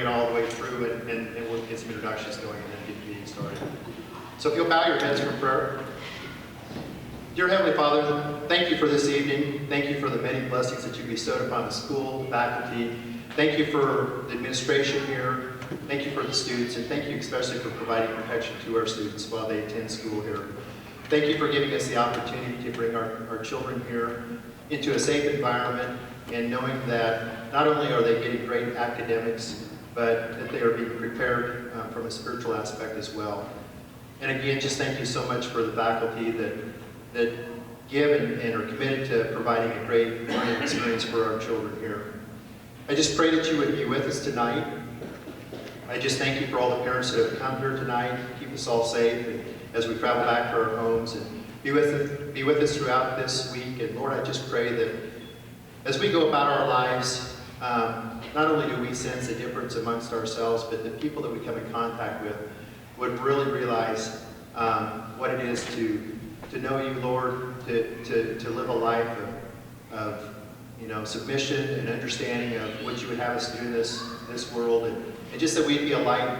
all the way through, and we'll get some introductions going and then get the meeting started. So if you'll bow your heads for prayer. Dear Heavenly Father, thank you for this evening. Thank you for the many blessings that you bestowed upon the school, the faculty. Thank you for the administration here. Thank you for the students, and thank you especially for providing protection to our students while they attend school here. Thank you for giving us the opportunity to bring our children here into a safe environment, and knowing that not only are they getting great academics, but that they are being prepared from a spiritual aspect as well. And again, just thank you so much for the faculty that give and are committed to providing a great learning experience for our children here. I just pray that you would be with us tonight. I just thank you for all the parents that have come here tonight. Keep us all safe as we travel back to our homes, and be with us throughout this week. And Lord, I just pray that as we go about our lives, not only do we sense a difference amongst ourselves, but the people that we come in contact with would really realize what it is to know you, Lord, to live a life of submission and understanding of what you would have us do in this world, and just that we'd be a light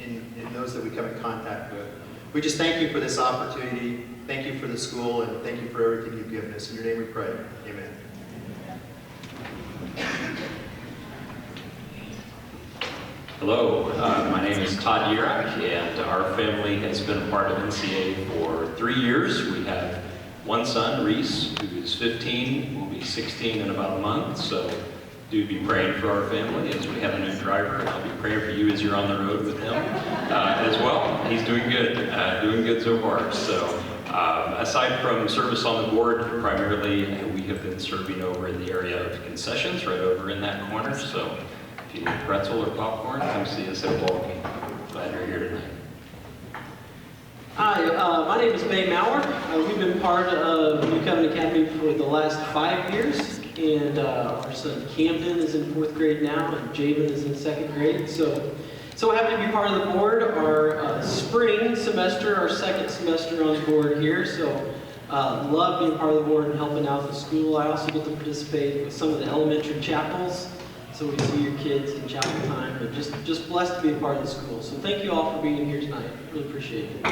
in those that we come in contact with. We just thank you for this opportunity. Thank you for the school, and thank you for everything you've given us. In your name we pray. Amen. Hello, my name is Todd Yurek, and our family has been a part of NCA for 3 years. We have one son, Reese, who is 15, will be 16 in about a month, so do be praying for our family as we have a new driver, and I'll be praying for you as you're on the road with him as well. He's doing good so far. So aside from service on the board, primarily we have been serving over in the area of concessions, right over in that corner, so if you need pretzel or popcorn, come see us at ball game. Glad you're here tonight. Hi, my name is May Maurer. We've been part of New Covenant Academy for the last 5 years, and our son Camden is in 4th grade now, and Javen is in 2nd grade. So happy to be part of the board. Our spring semester, our 2nd semester on the board here, so love being part of the board and helping out the school. I also get to participate with some of the elementary chapels. So we see your kids in chapel time, but just blessed to be a part of the school. So thank you all for being here tonight. Really appreciate it.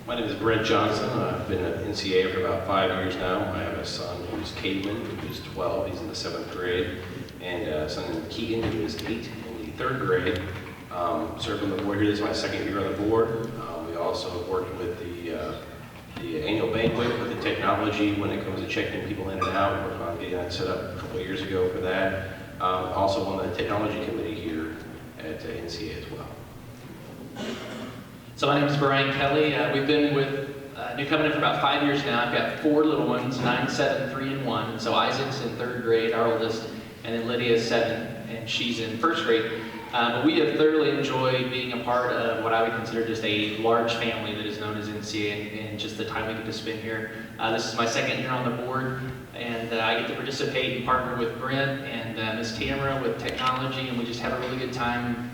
My name is Brent Johnson. I've been at NCA for about 5 years now. I have a son who's Cademan, who's 12. He's in the 7th grade. And a son named Keegan, who is 8 in the 3rd grade. Served on the board here. This is my 2nd year on the board. We also worked with the annual banquet with the technology when it comes to checking people in and out. Worked on getting that set up a couple of years ago for that. Also on the technology committee here at NCA as well. So my name is Brian Kelly. We've been with New Covenant for about 5 years now. I've got 4 little ones, 9, 7, 3, and 1. So Isaac's in 3rd grade, our oldest, and then Lydia is 7, and she's in 1st grade. But we have thoroughly enjoyed being a part of what I would consider just a large family that is known as NCA, and just the time we get to spend here. This is my 2nd year on the board, and I get to participate and partner with Brent and Ms. Tamara with technology, and we just have a really good time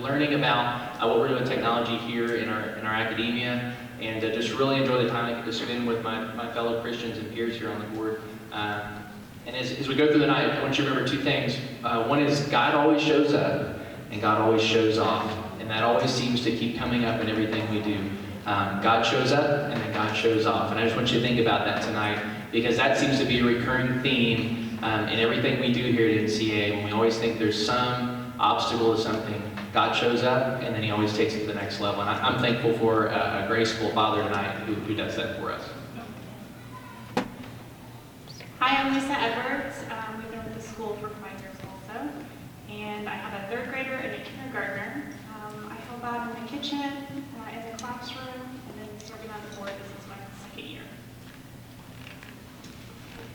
learning about what we're doing with technology here in our academia, and just really enjoy the time I get to spend with my fellow Christians and peers here on the board. And as we go through the night, I want you to remember 2 things. One is God always shows up, and God always shows off, and that always seems to keep coming up in everything we do. God shows up, and then God shows off, and I just want you to think about that tonight, because that seems to be a recurring theme in everything we do here at NCA. When we always think there's some obstacle to something, God shows up, and then He always takes it to the next level. And I'm thankful for a graceful Father tonight who does that for us. Hi, I'm Lisa Edwards. We've been with the school for 5 years also, and I have a 3rd grader and a kindergartner. I help out in the kitchen, in the classroom, and then serving on the board. This is my 2nd year.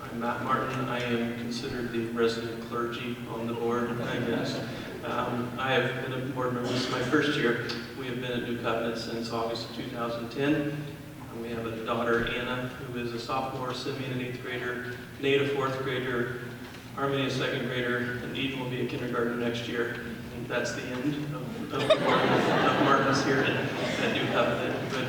I'm Matt Martin. I am considered the resident clergy on the board, I guess. I have been a board member. This is my 1st year. We have been at New Covenant since August of 2010. We have a daughter, Anna, who is a sophomore, Simeon, an 8th grader, Nate, a 4th grader, Armin, a 2nd grader, and Eden will be a kindergartner next year. And that's the end of Martin's here at New Covenant. But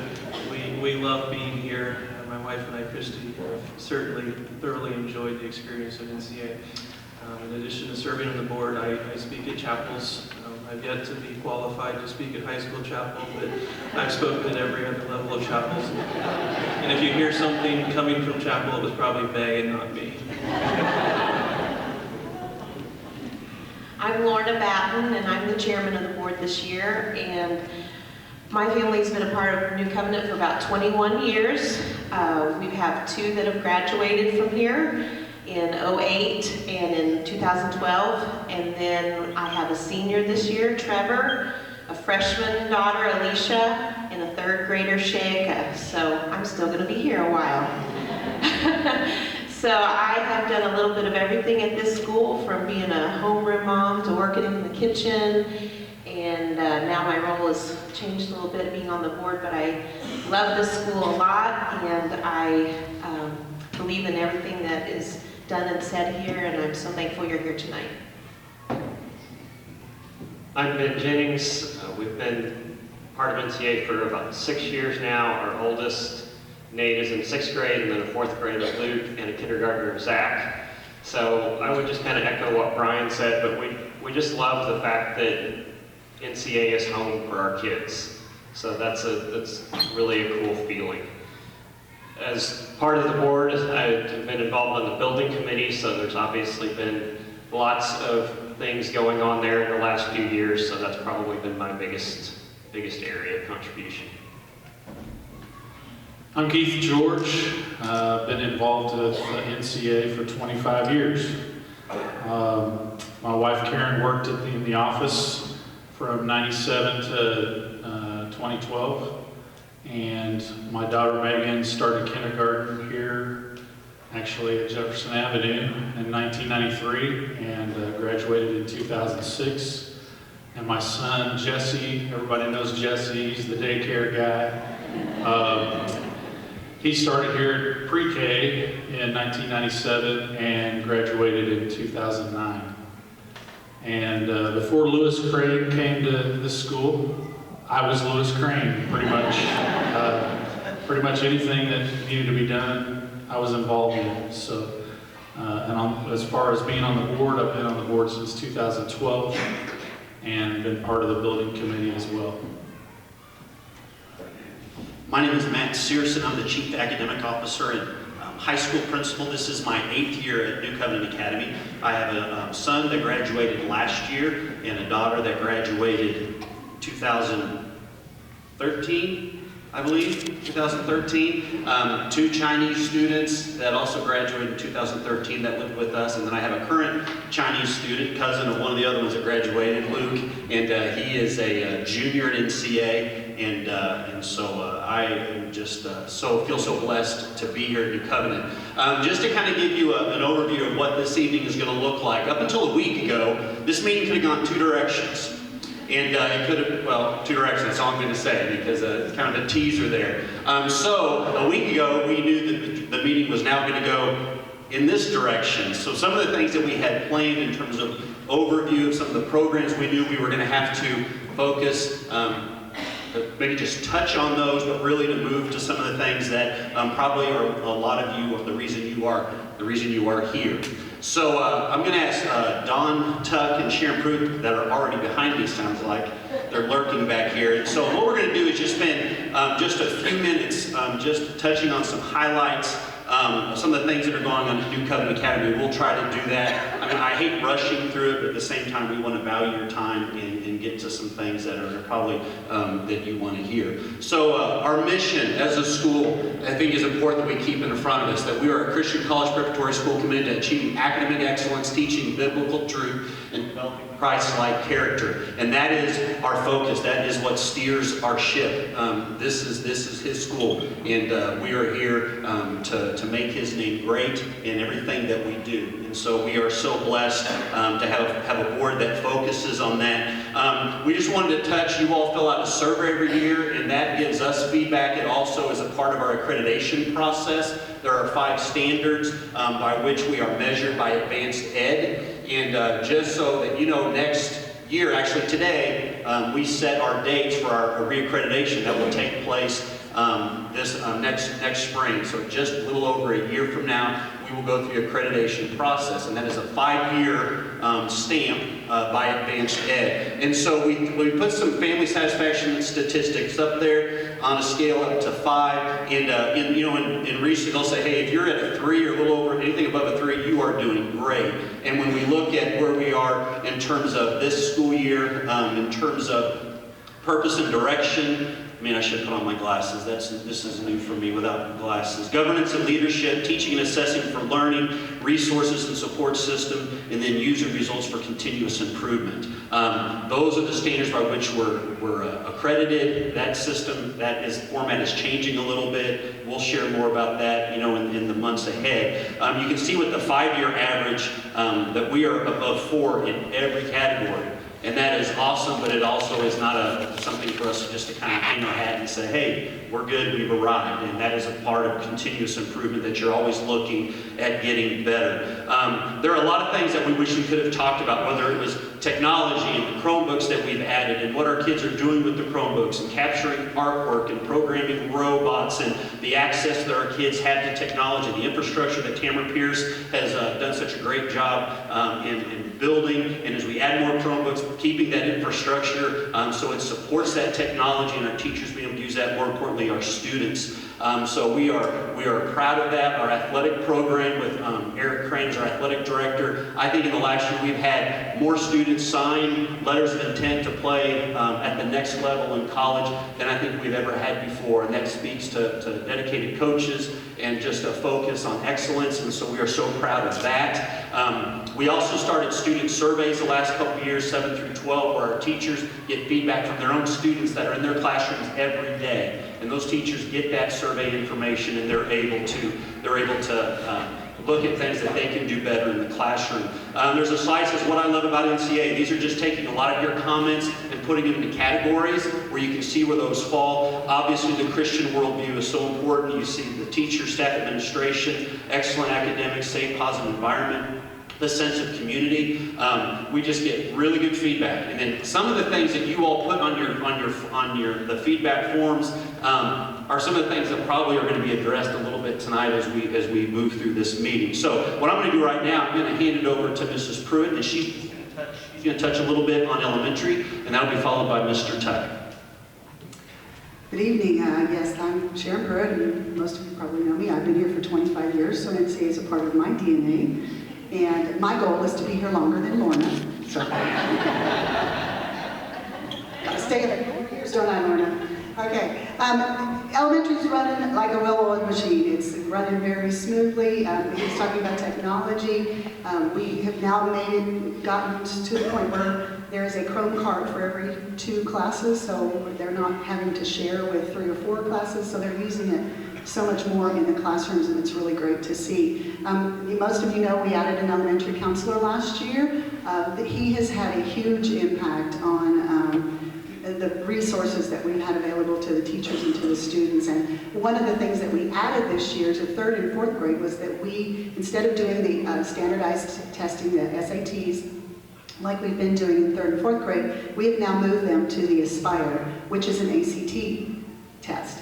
we love being here. My wife and I, Christy, have certainly thoroughly enjoyed the experience of NCA. In addition to serving on the board, I speak at chapels. I've yet to be qualified to speak at high school chapel, but I've spoken at every other level of chapels. And if you hear something coming from chapel, it was probably Bay and not me. I'm Lorna Batten, and I'm the chairman of the board this year. And my family's been a part of New Covenant for about 21 years. We have 2 that have graduated from here in 08 and in 2012. And then I have a senior this year, Trevor, a freshman daughter, Alicia, and a 3rd grader, Shayka. So I'm still going to be here a while. So I have done a little bit of everything at this school, from being a homeroom mom to working in the kitchen. And now my role has changed a little bit, being on the board, but I love this school a lot, and I believe in everything that is done and said here, and I'm so thankful you're here tonight. I'm Brent Jennings. We've been part of NCA for about 6 years now. Our oldest, Nate, is in 6th grade, and then a 4th grader, Luke, and a kindergartner, Zach. So I would just kind of echo what Brian said, but we just love the fact that NCA is home for our kids. So that's really a cool feeling. As part of the board, I've been involved in the building committee, so there's obviously been lots of things going on there in the last few years, so that's probably been my biggest area of contribution. I'm Keith George. Been involved with NCA for 25 years. My wife Karen worked in the office from 97 to 2012. And my daughter Megan started kindergarten here, actually at Jefferson Avenue in 1993, and graduated in 2006. And my son Jesse, everybody knows Jesse, he's the daycare guy. He started here at pre-K in 1997 and graduated in 2009. And before Lewis Crane came to this school, I was Lewis Crane, pretty much. Pretty much anything that needed to be done, I was involved in. So, as far as being on the board, I've been on the board since 2012 and been part of the building committee as well. My name is Matt Searson. I'm the Chief Academic Officer and high school principal. This is my 8th year at New Covenant Academy. I have a son that graduated last year and a daughter that graduated 2013, I believe, 2013. 2 Chinese students that also graduated in 2013 that lived with us. And then I have a current Chinese student, cousin of one of the other ones that graduated, Luke, and he is a junior at NCA. And so I am just feel so blessed to be here at New Covenant. Just to kind of give you an overview of what this evening is going to look like. Up until a week ago, this meeting could have gone 2 directions. And it could have, well, 2 directions, that's all I'm going to say, because it's kind of a teaser there. So a week ago, we knew that the meeting was now going to go in this direction. So some of the things that we had planned in terms of overview of some of the programs we knew we were going to have to focus, maybe just touch on those, but really to move to some of the things that probably are a lot of you are the reason you are here. So I'm going to ask Don Tuck and Sharon Pruett, that are already behind me, sounds like they're lurking back here. And so what we're going to do is just spend just a few minutes just touching on some highlights, some of the things that are going on at New Covenant Academy. We'll try to do that. I mean, I hate rushing through it, but at the same time, we want to value your time and get to some things that are probably that you want to hear. So our mission as a school, I think, is important that we keep in front of us, that we are a Christian college preparatory school committed to achieving academic excellence, teaching biblical truth, and developing Christ-like character. And that is our focus. That is what steers our ship. This is his school, and we are here to make his name great in everything that we do. And so we are so blessed to have a board that focuses on that. We just wanted to touch, you all fill out a survey every year, and that gives us feedback. It also is a part of our accreditation process. There are 5 standards by which we are measured by Advanced Ed. And just so that you know, next year, actually today, we set our dates for our reaccreditation that will take place this next spring. So just a little over a year from now, we will go through the accreditation process, and that is a 5-year stamp by Advanced Ed. And so we put some family satisfaction statistics up there on a scale up to 5. And in research, they'll say, hey, if you're at a 3 or a little over, anything above a 3, you are doing great. And when we look at where we are in terms of this school year, in terms of purpose and direction, I mean, I should put on my glasses. This is new for me without glasses. Governance and leadership, teaching and assessing for learning, resources and support system, and then user results for continuous improvement. Those are the standards by which we're accredited. That system, format is changing a little bit. We'll share more about that, in the months ahead. You can see with the 5-year average that we are above 4 in every category. And that is awesome, but it also is not something for us just to kind of hang our hat and say, hey, we're good, we've arrived. And that is a part of continuous improvement, that you're always looking at getting better. There are a lot of things that we wish we could have talked about, whether it was technology and the Chromebooks that we've added and what our kids are doing with the Chromebooks and capturing artwork and programming robots and the access that our kids have to technology, the infrastructure that Tamara Pierce has done such a great job in building. And as we add more Chromebooks, keeping that infrastructure so it supports that technology and our teachers being able to use that, more importantly, our students. So we are proud of that. Our athletic program with Eric Crane as our athletic director. I think in the last year we've had more students sign letters of intent to play at the next level in college than I think we've ever had before. And that speaks to dedicated coaches and just a focus on excellence. And so we are so proud of that. We also started student surveys the last couple of years, 7 through 12, where our teachers get feedback from their own students that are in their classrooms every day. And those teachers get that survey information, and they're able to look at things that they can do better in the classroom. There's a slide that says, what I love about NCA. These are just taking a lot of your comments and putting them into categories where you can see where those fall. Obviously, the Christian worldview is so important. You see the teacher, staff, administration, excellent academics, safe, positive environment, the sense of community. We just get really good feedback. And then some of the things that you all put on the feedback forms are some of the things that probably are going to be addressed a little bit tonight as we move through this meeting. So what I'm going to do right now, I'm going to hand it over to Mrs. Pruett, and she's going to touch a little bit on elementary, and that'll be followed by Mr. Tuck. Good evening. Yes, I'm Sharon Pruett, and most of you probably know me. I've been here for 25 years, so NCA is a part of my DNA. And my goal is to be here longer than Lorna. So, gotta stay there 4 years, don't I, Lorna? Okay. Elementary's running like a well-oiled machine. It's running very smoothly. He's talking about technology. We have now gotten to the point where there is a Chrome card for every 2 classes, so they're not having to share with 3 or 4 classes, so they're using it so much more in the classrooms, and it's really great to see. Most of you know we added an elementary counselor last year. He has had a huge impact on the resources that we've had available to the teachers and to the students. And one of the things that we added this year to 3rd and 4th grade was that we, instead of doing the standardized testing, the SATs, like we've been doing in 3rd and 4th grade, we have now moved them to the Aspire, which is an ACT test.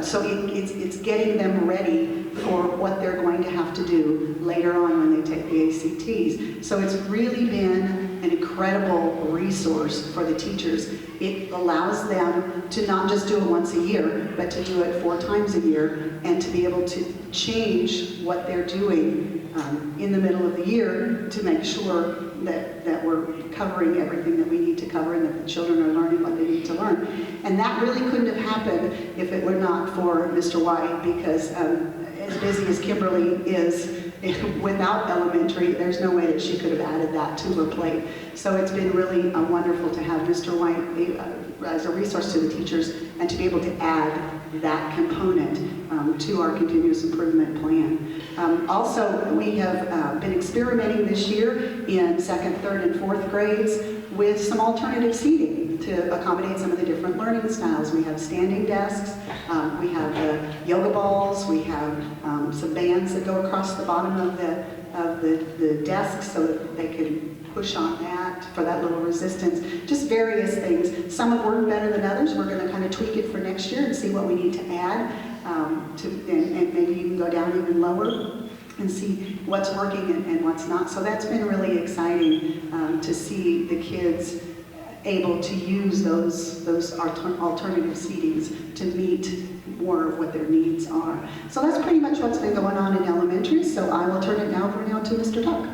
So it's getting them ready for what they're going to have to do later on when they take the ACTs. So it's really been an incredible resource for the teachers. It allows them to not just do it once a year, but to do it 4 times a year, and to be able to change what they're doing in the middle of the year to make sure that we're covering everything that we need to cover and that the children are learning what they need to learn. And that really couldn't have happened if it were not for Mr. White, because as busy as Kimberly is without elementary, there's no way that she could have added that to her plate. So it's been really wonderful to have Mr. White as a resource to the teachers and to be able to add that component to our continuous improvement plan. Also, we have been experimenting this year in 2nd, 3rd, and 4th grades with some alternative seating to accommodate some of the different learning styles. We have standing desks, we have yoga balls, we have some bands that go across the bottom of the desks so that they can push on that for that little resistance, just various things. Some have worked better than others. We're going to kind of tweak it for next year and see what we need to add, and maybe even go down even lower and see what's working and what's not. So that's been really exciting to see the kids able to use those alternative seatings to meet more of what their needs are. So that's pretty much what's been going on in elementary. So I will turn it over now to Mr. Tuck.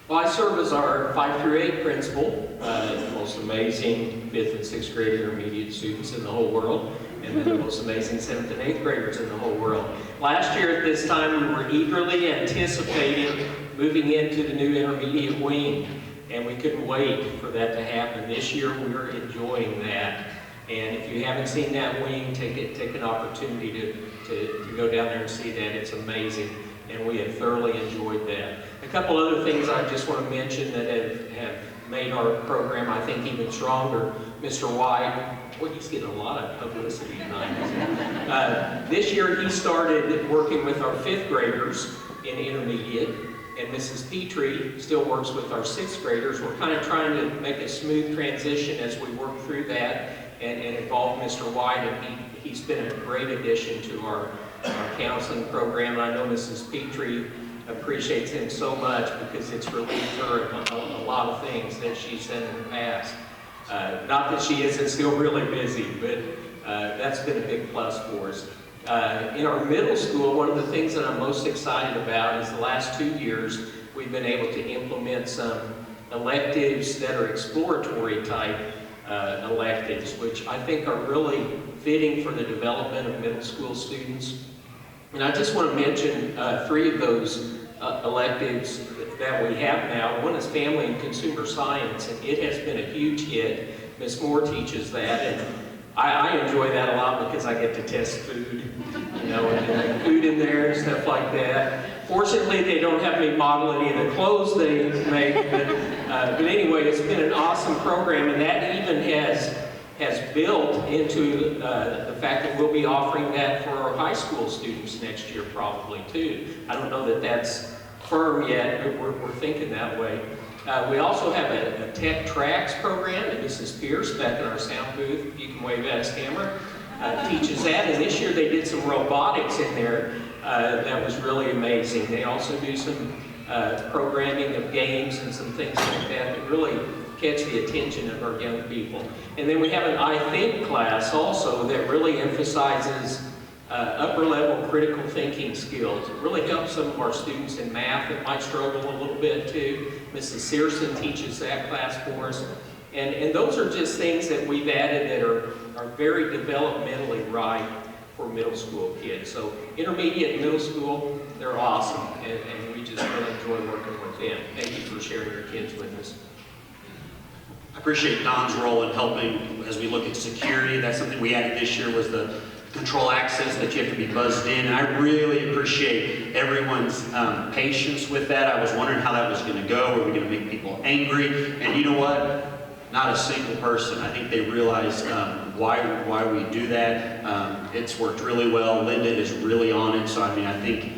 Well, I serve as our 5 through 8 principal, the most amazing 5th and 6th grade intermediate students in the whole world, and then the most amazing 7th and 8th graders in the whole world. Last year at this time, we were eagerly anticipating moving into the new intermediate wing, and we couldn't wait for that to happen. This year, we're enjoying that. And if you haven't seen that wing, take an opportunity to go down there and see that. It's amazing, and we have thoroughly enjoyed that. A couple other things I just want to mention that have made our program, I think, even stronger. Mr. White, well, he's getting a lot of publicity tonight. This year, he started working with our 5th graders in intermediate, and Mrs. Petrie still works with our 6th graders. We're kind of trying to make a smooth transition as we work through that and involve Mr. White, and he's been a great addition to our counseling program. And I know Mrs. Petrie appreciates him so much because it's relieved her of a lot of things that she's done in the past. Not that she isn't still really busy, but that's been a big plus for us. In our middle school, one of the things that I'm most excited about is the last 2 years we've been able to implement some electives that are exploratory type electives, which I think are really fitting for the development of middle school students. And I just want to mention 3 of those electives that we have now. One is Family and Consumer Science, and it has been a huge hit. Ms. Moore teaches that, and I enjoy that a lot because I get to test food, you know, and food in there and stuff like that. Fortunately, they don't have me model any of the clothes they make, but anyway, it's been an awesome program, and that even has built into the fact that we'll be offering that for our high school students next year probably too. I don't know that that's firm yet, but we're thinking that way. We also have a Tech Tracks program that Mrs. Pierce back in our sound booth, you can wave at us, camera, teaches that. And this year they did some robotics in there that was really amazing. They also do some programming of games and some things like that really catch the attention of our young people. And then we have an I Think class also that really emphasizes upper level critical thinking skills. It really helps some of our students in math that might struggle a little bit too. Mrs. Searson teaches that class for us. And those are just things that we've added that are very developmentally right for middle school kids. So intermediate and middle school, they're awesome, and we just really enjoy working with them. Thank you for sharing your kids with us. I appreciate Don's role in helping as we look at security. That's something we added this year, was the control access that you have to be buzzed in. And I really appreciate everyone's patience with that. I was wondering how that was going to go. Were we going to make people angry? And you know what? Not a single person. I think they realize why we do that. It's worked really well. Linda is really on it. So I mean, I think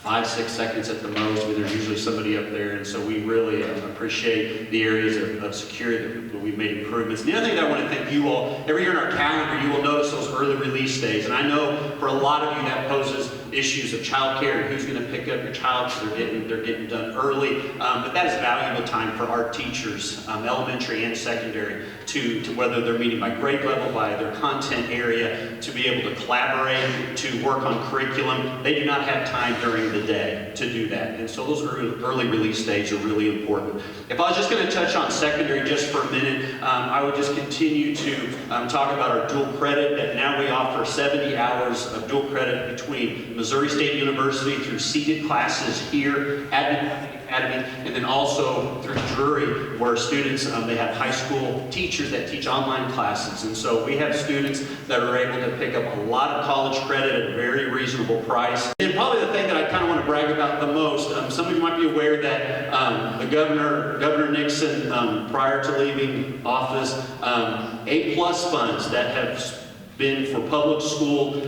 5-6 seconds at the most. I mean, there's usually somebody up there, and so we really appreciate the areas of security that we've made improvements. And the other thing that I want to thank you all, every year in our calendar, you will notice those early release days. And I know for a lot of you that poses issues of childcare and who's going to pick up your child because they're getting done early. But that is valuable time for our teachers, elementary and secondary, to whether they're meeting by grade level, by their content area, to be able to collaborate, to work on curriculum. They do not have time during the day to do that. And so those early release days are really important. If I was just going to touch on secondary just for a minute, I would just continue to talk about our dual credit, that now we offer 70 hours of dual credit between Missouri State University through seated classes here at the Academy, and then also through Drury, where students, they have high school teachers that teach online classes. And so we have students that are able to pick up a lot of college credit at a very reasonable price. And probably the thing that I kind of want to brag about the most, some of you might be aware that the Governor Nixon, prior to leaving office, A+ funds that have been for public school.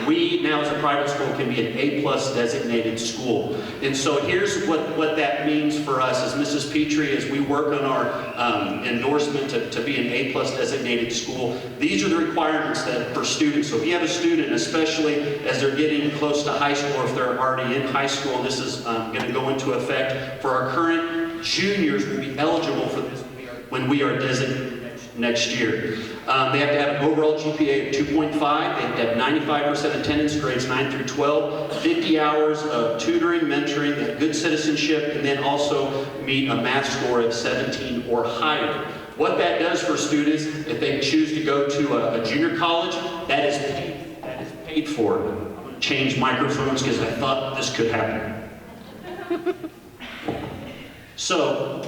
We now as a private school can be an A+ designated school. And so here's what that means for us as Mrs. Petrie, as we work on our endorsement to be an A+ designated school. These are the requirements that for students. So if you have a student, especially as they're getting close to high school, or if they're already in high school, and this is going to go into effect for our current juniors, will be eligible for this when we are designated next year. They have to have an overall GPA of 2.5. They have to have 95% attendance, grades 9 through 12, 50 hours of tutoring, mentoring, they have good citizenship, and then also meet a math score of 17 or higher. What that does for students, if they choose to go to a junior college, that is paid for. I'm going to change microphones because I thought this could happen. So,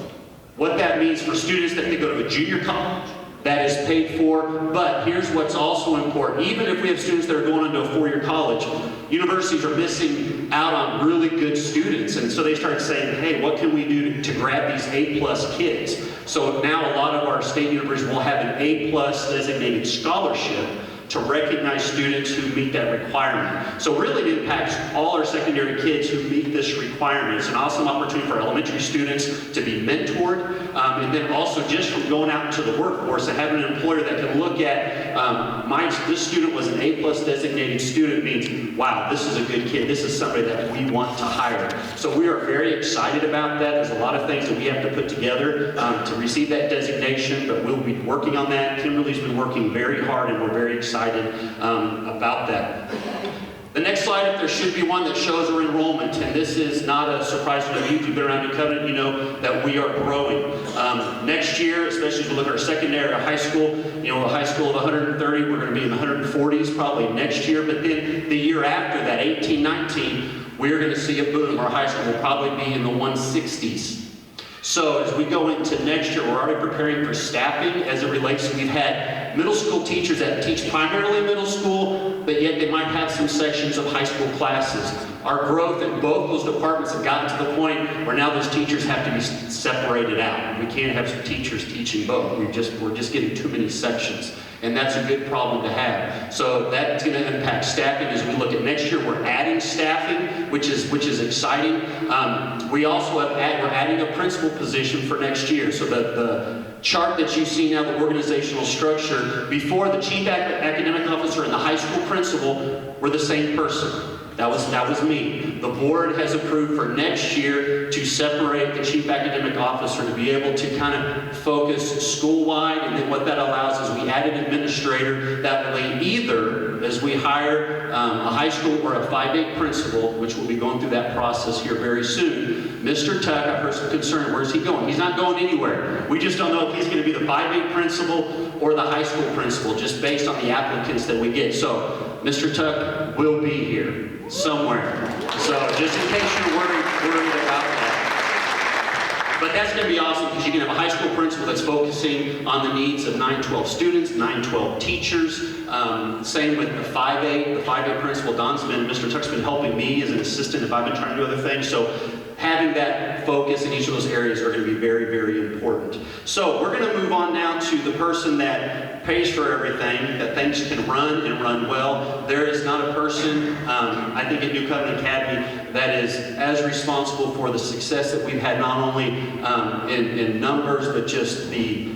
what that means for students that they go to a junior college, that is paid for. But here's what's also important. Even if we have students that are going into a four-year college, universities are missing out on really good students. And so they start saying, hey, what can we do to grab these A+ kids? So now a lot of our state universities will have an A+ designated scholarship to recognize students who meet that requirement. So really it impacts all our secondary kids who meet this requirement. It's an awesome opportunity for elementary students to be mentored, and then also just from going out into the workforce and having an employer that can look at, this student was an A+ designated student means, wow, this is a good kid. This is somebody that we want to hire. So we are very excited about that. There's a lot of things that we have to put together to receive that designation, but we'll be working on that. Kimberly's been working very hard, and we're very excited about that. The next slide up there should be one that shows our enrollment, and this is not a surprise to you. If you've been around New Covenant, you know that we are growing. Next year, especially as we look at our secondary or high school, a high school of 130, we're going to be in the 140s probably next year, but then the year after that, 18, 19, we're going to see a boom. Our high school will probably be in the 160s. So as we go into next year, we're already preparing for staffing as it relates to, we've had middle school teachers that teach primarily middle school, but yet they might have some sections of high school classes. Our growth in both those departments have gotten to the point where now those teachers have to be separated out. We can't have some teachers teaching both. We're just getting too many sections. And that's a good problem to have. So that's going to impact staffing as we look at next year. We're adding staffing, which is exciting. We also we're adding a principal position for next year. So the chart that you see now, the organizational structure, before the chief academic officer and the high school principal were the same person. That was me. The board has approved for next year to separate the chief academic officer to be able to kind of focus school-wide, and then what that allows is we add an administrator that will either, as we hire a high school or a 5A principal, which we'll be going through that process here very soon. Mr. Tuck, I've heard some concern, where's he going? He's not going anywhere. We just don't know if he's going to be the 5A principal or the high school principal, just based on the applicants that we get. So Mr. Tuck will be here somewhere. So just in case you're worried about that. But that's going to be awesome because you can have a high school principal that's focusing on the needs of 9-12 students, 9-12 teachers. Same with the 5A. The 5A principal, Mr. Tuck's been helping me as an assistant if I've been trying to do other things. So having that focus in each of those areas are going to be very, very important. So we're going to move on now to the person that pays for everything, that things can run and run well. There is not a person, I think at New Covenant Academy, that is as responsible for the success that we've had, not only in numbers, but just the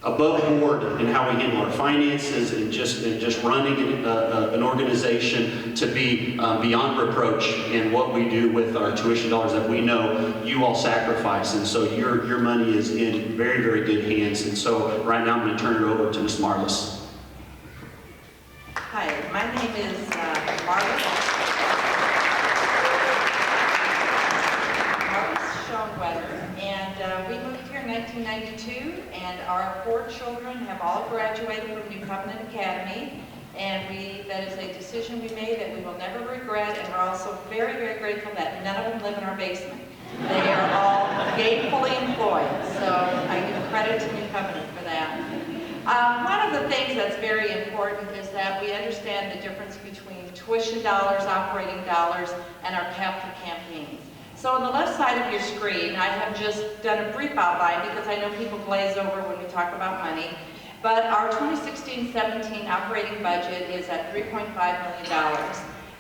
above board in how we handle our finances and just running an organization to be beyond reproach in what we do with our tuition dollars that we know you all sacrifice. And so your money is in very, very good hands. And so right now I'm going to turn it over to Ms. Marlis. Hi, my name is Marlis Schoenwetter, and we moved here in 1992, and our 4 children have all graduated from New Covenant Academy, and that is a decision we made that we will never regret, and we're also very, very grateful that none of them live in our basement. They are all gainfully employed, so I give credit to New Covenant for that. One of the things that's very important is that we understand the difference between tuition dollars, operating dollars, and our capital campaigns. So on the left side of your screen, I have just done a brief outline because I know people glaze over when we talk about money. But our 2016-17 operating budget is at $3.5 million.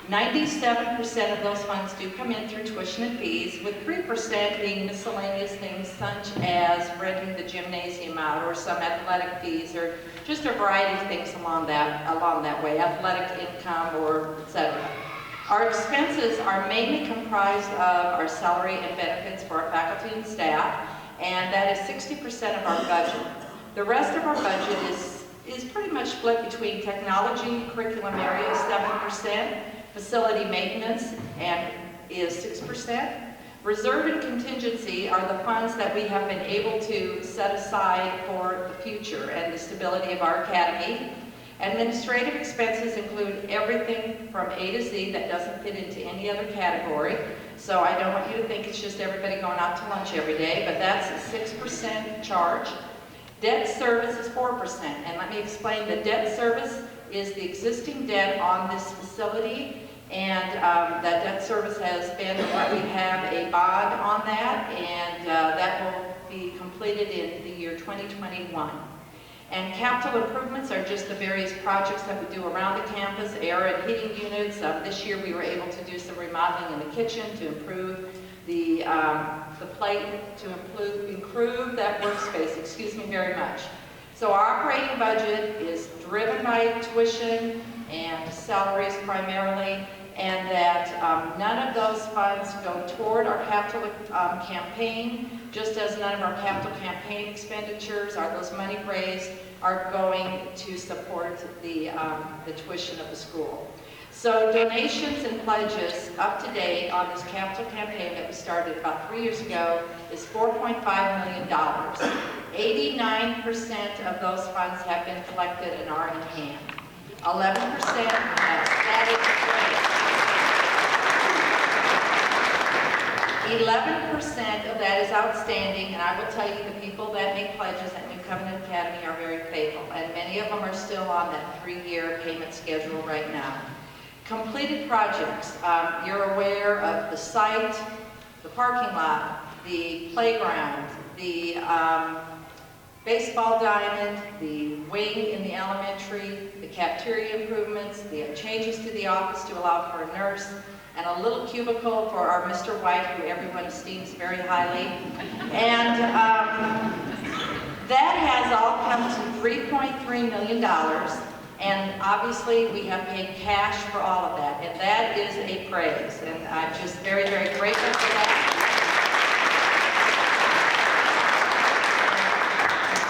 97% of those funds do come in through tuition and fees, with 3% being miscellaneous things such as renting the gymnasium out, or some athletic fees, or just a variety of things along that way, athletic income, or etc. Our expenses are mainly comprised of our salary and benefits for our faculty and staff, and that is 60% of our budget. The rest of our budget is pretty much split between technology, curriculum areas, 7%, facility maintenance is 6%. Reserve and contingency are the funds that we have been able to set aside for the future and the stability of our academy. Administrative expenses include everything from A to Z that doesn't fit into any other category. So I don't want you to think it's just everybody going out to lunch every day, but that's a 6% charge. Debt service is 4%, and let me explain. The debt service is the existing debt on this facility, and that debt service has been, we have a bond on that, and that will be completed in the year 2021. And capital improvements are just the various projects that we do around the campus, air and heating units. This year we were able to do some remodeling in the kitchen to improve the plate, to improve that workspace, excuse me very much. So our operating budget is driven by tuition and salaries primarily, and that none of those funds go toward our capital campaign, just as none of our capital campaign expenditures, or those money raised, are going to support the tuition of the school. So donations and pledges up to date on this capital campaign that we started about 3 years ago is $4.5 million. 89% of those funds have been collected and are in hand. 11% that is great. 11% of that is outstanding, and I will tell you the people that make pledges at New Covenant Academy are very faithful, and many of them are still on that 3-year payment schedule right now. Completed projects. You're aware of the site, the parking lot, the playground, the baseball diamond, the wing in the elementary, the cafeteria improvements, the changes to the office to allow for a nurse, and a little cubicle for our Mr. White, who everyone esteems very highly. And that has all come to $3.3 million. And obviously, we have paid cash for all of that, and that is a praise. And I'm just very, very grateful for that.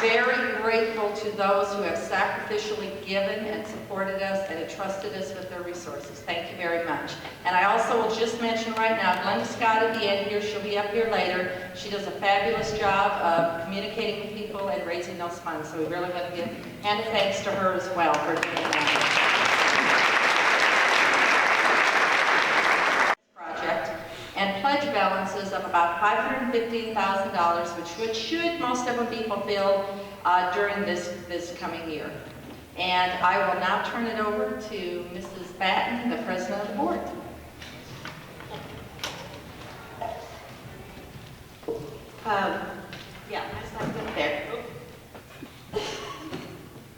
Very grateful to those who have sacrificially given and supported us and entrusted us with their resources. Thank you very much. And I also will just mention right now, Glenda Scott at the end here, she'll be up here later. She does a fabulous job of communicating with people and raising those funds. So we really want to give a hand of thanks to her as well for doing that. And pledge balances of about $515,000, which should most of them be fulfilled during this coming year. And I will now turn it over to Mrs. Batten, the president of the board. Yeah, nice like that there.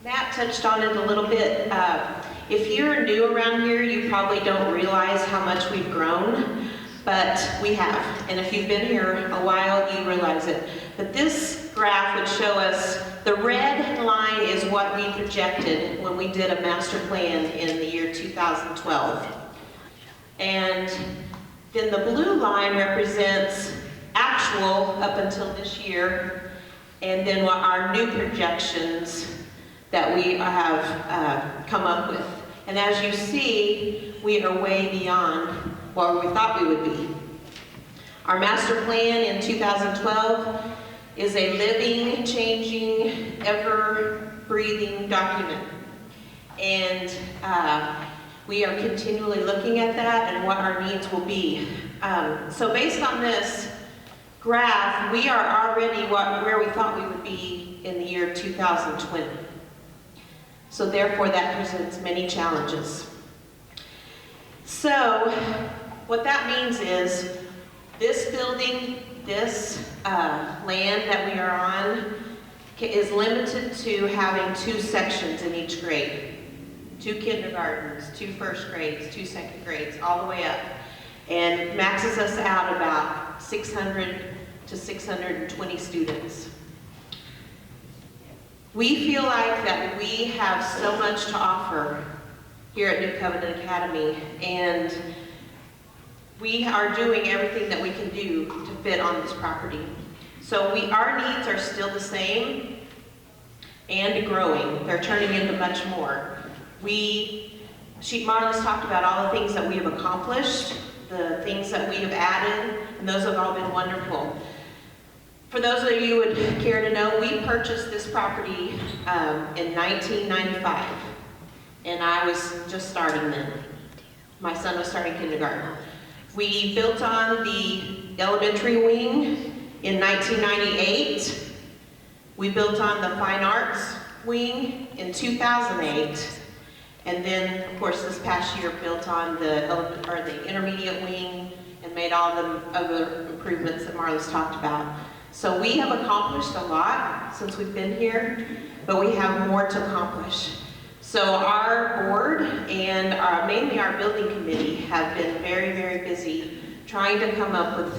Matt touched on it a little bit. If you're new around here, you probably don't realize how much we've grown. But we have, and if you've been here a while, you realize it. But this graph would show us, the red line is what we projected when we did a master plan in the year 2012. And then the blue line represents actual up until this year, and then what our new projections that we have come up with. And as you see, we are way beyond where we thought we would be. Our master plan in 2012 is a living, changing, ever-breathing document. And we are continually looking at that and what our needs will be. So based on this graph, we are already where we thought we would be in the year 2020. So therefore, that presents many challenges. So what that means is this building, this land that we are on, is limited to having 2 sections in each grade. 2 kindergartens, 2 first grades, 2 second grades, all the way up. And it maxes us out about 600 to 620 students. We feel like that we have so much to offer here at New Covenant Academy, and we are doing everything that we can do to fit on this property. So our needs are still the same and growing. They're turning into much more. Marla's talked about all the things that we have accomplished, the things that we have added, and those have all been wonderful. For those of you who would care to know, we purchased this property in 1995, and I was just starting then. My son was starting kindergarten. We built on the elementary wing in 1998. We built on the fine arts wing in 2008. And then, of course, this past year built on the intermediate wing and made all the other improvements that Marla's talked about. So we have accomplished a lot since we've been here, but we have more to accomplish. So our board and mainly our building committee have been very, very busy trying to come up with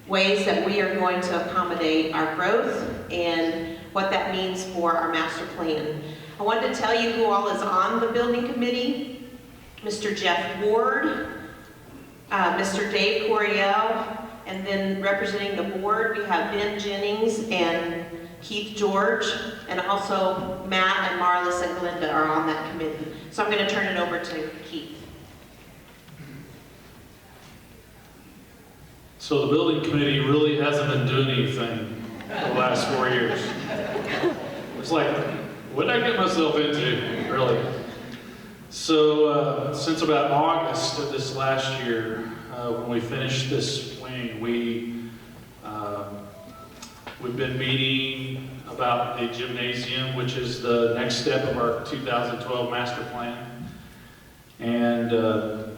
ways that we are going to accommodate our growth and what that means for our master plan. I wanted to tell you who all is on the building committee. Mr. Jeff Ward, Mr. Dave Coriel, and then representing the board, we have Ben Jennings and Keith George, and also Matt and Marlis and Glenda are on that committee. So I'm going to turn it over to Keith. So the building committee really hasn't been doing anything the last 4 years. It's like, what did I get myself into, really? So since about August of this last year, when we finished this wing, we've been meeting about the gymnasium, which is the next step of our 2012 master plan. And a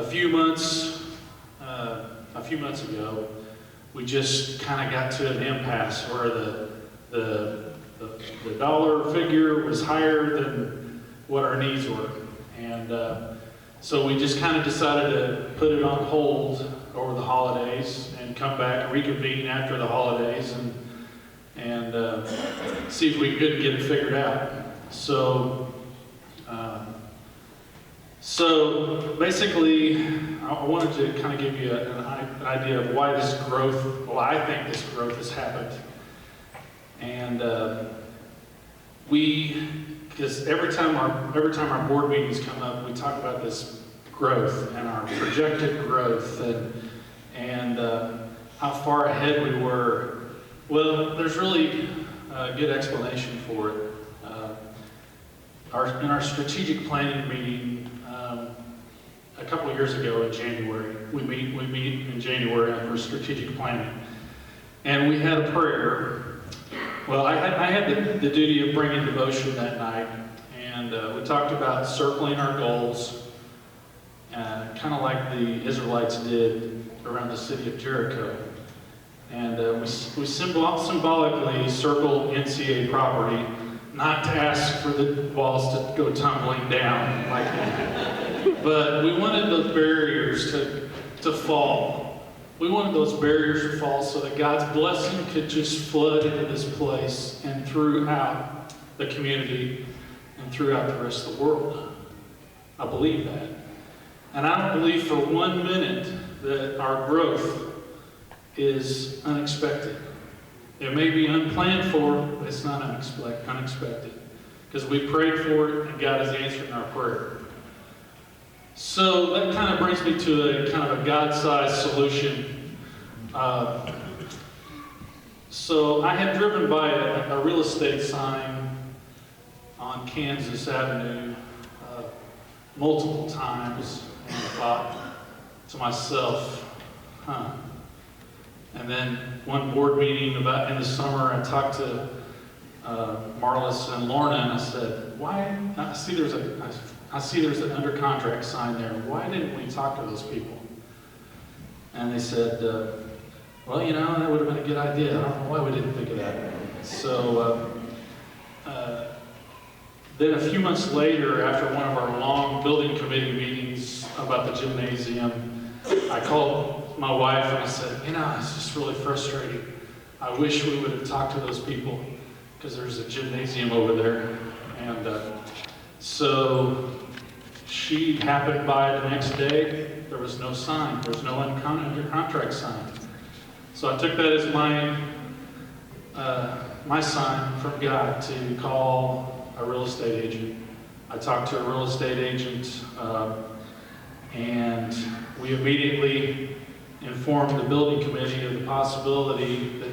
few months ago, we just kind of got to an impasse where the dollar figure was higher than what our needs were. And so we just kind of decided to put it on hold over the holidays and come back, reconvene after the holidays and see if we could get it figured out. So basically, I wanted to kind of give you an idea of why this growth, well, I think this growth has happened. And because every time our board meetings come up, we talk about this growth and our projected growth and how far ahead we were. Well, there's really a good explanation for it. In our strategic planning meeting a couple of years ago in January, we meet in January for strategic planning, and we had a prayer. Well, I had the duty of bringing devotion that night, and we talked about circling our goals, kind of like the Israelites did around the city of Jericho. And we symbolically circled NCA property, not to ask for the walls to go tumbling down like that, but we wanted those barriers to fall. We wanted those barriers to fall so that God's blessing could just flood into this place and throughout the community and throughout the rest of the world. I believe that. And I don't believe for 1 minute that our growth is unexpected. It may be unplanned for, but it's not unexpected. Because we prayed for it and God is answering our prayer. So that kind of brings me to a kind of a God-sized solution. So I had driven by a real estate sign on Kansas Avenue multiple times and thought to myself, And then one board meeting in the summer, I talked to Marlis and Lorna, and I said, "Why? I see there's an under contract sign there. Why didn't we talk to those people?" And they said, "Well, that would have been a good idea. I don't know why we didn't think of that." So then a few months later, after one of our long building committee meetings about the gymnasium, I called my wife and I said, it's just really frustrating. I wish we would have talked to those people because there's a gymnasium over there. And so she happened by the next day. There was no sign. There was no under contract sign. So I took that as my sign from God to call a real estate agent. I talked to a real estate agent, and we immediately informed the building committee of the possibility that,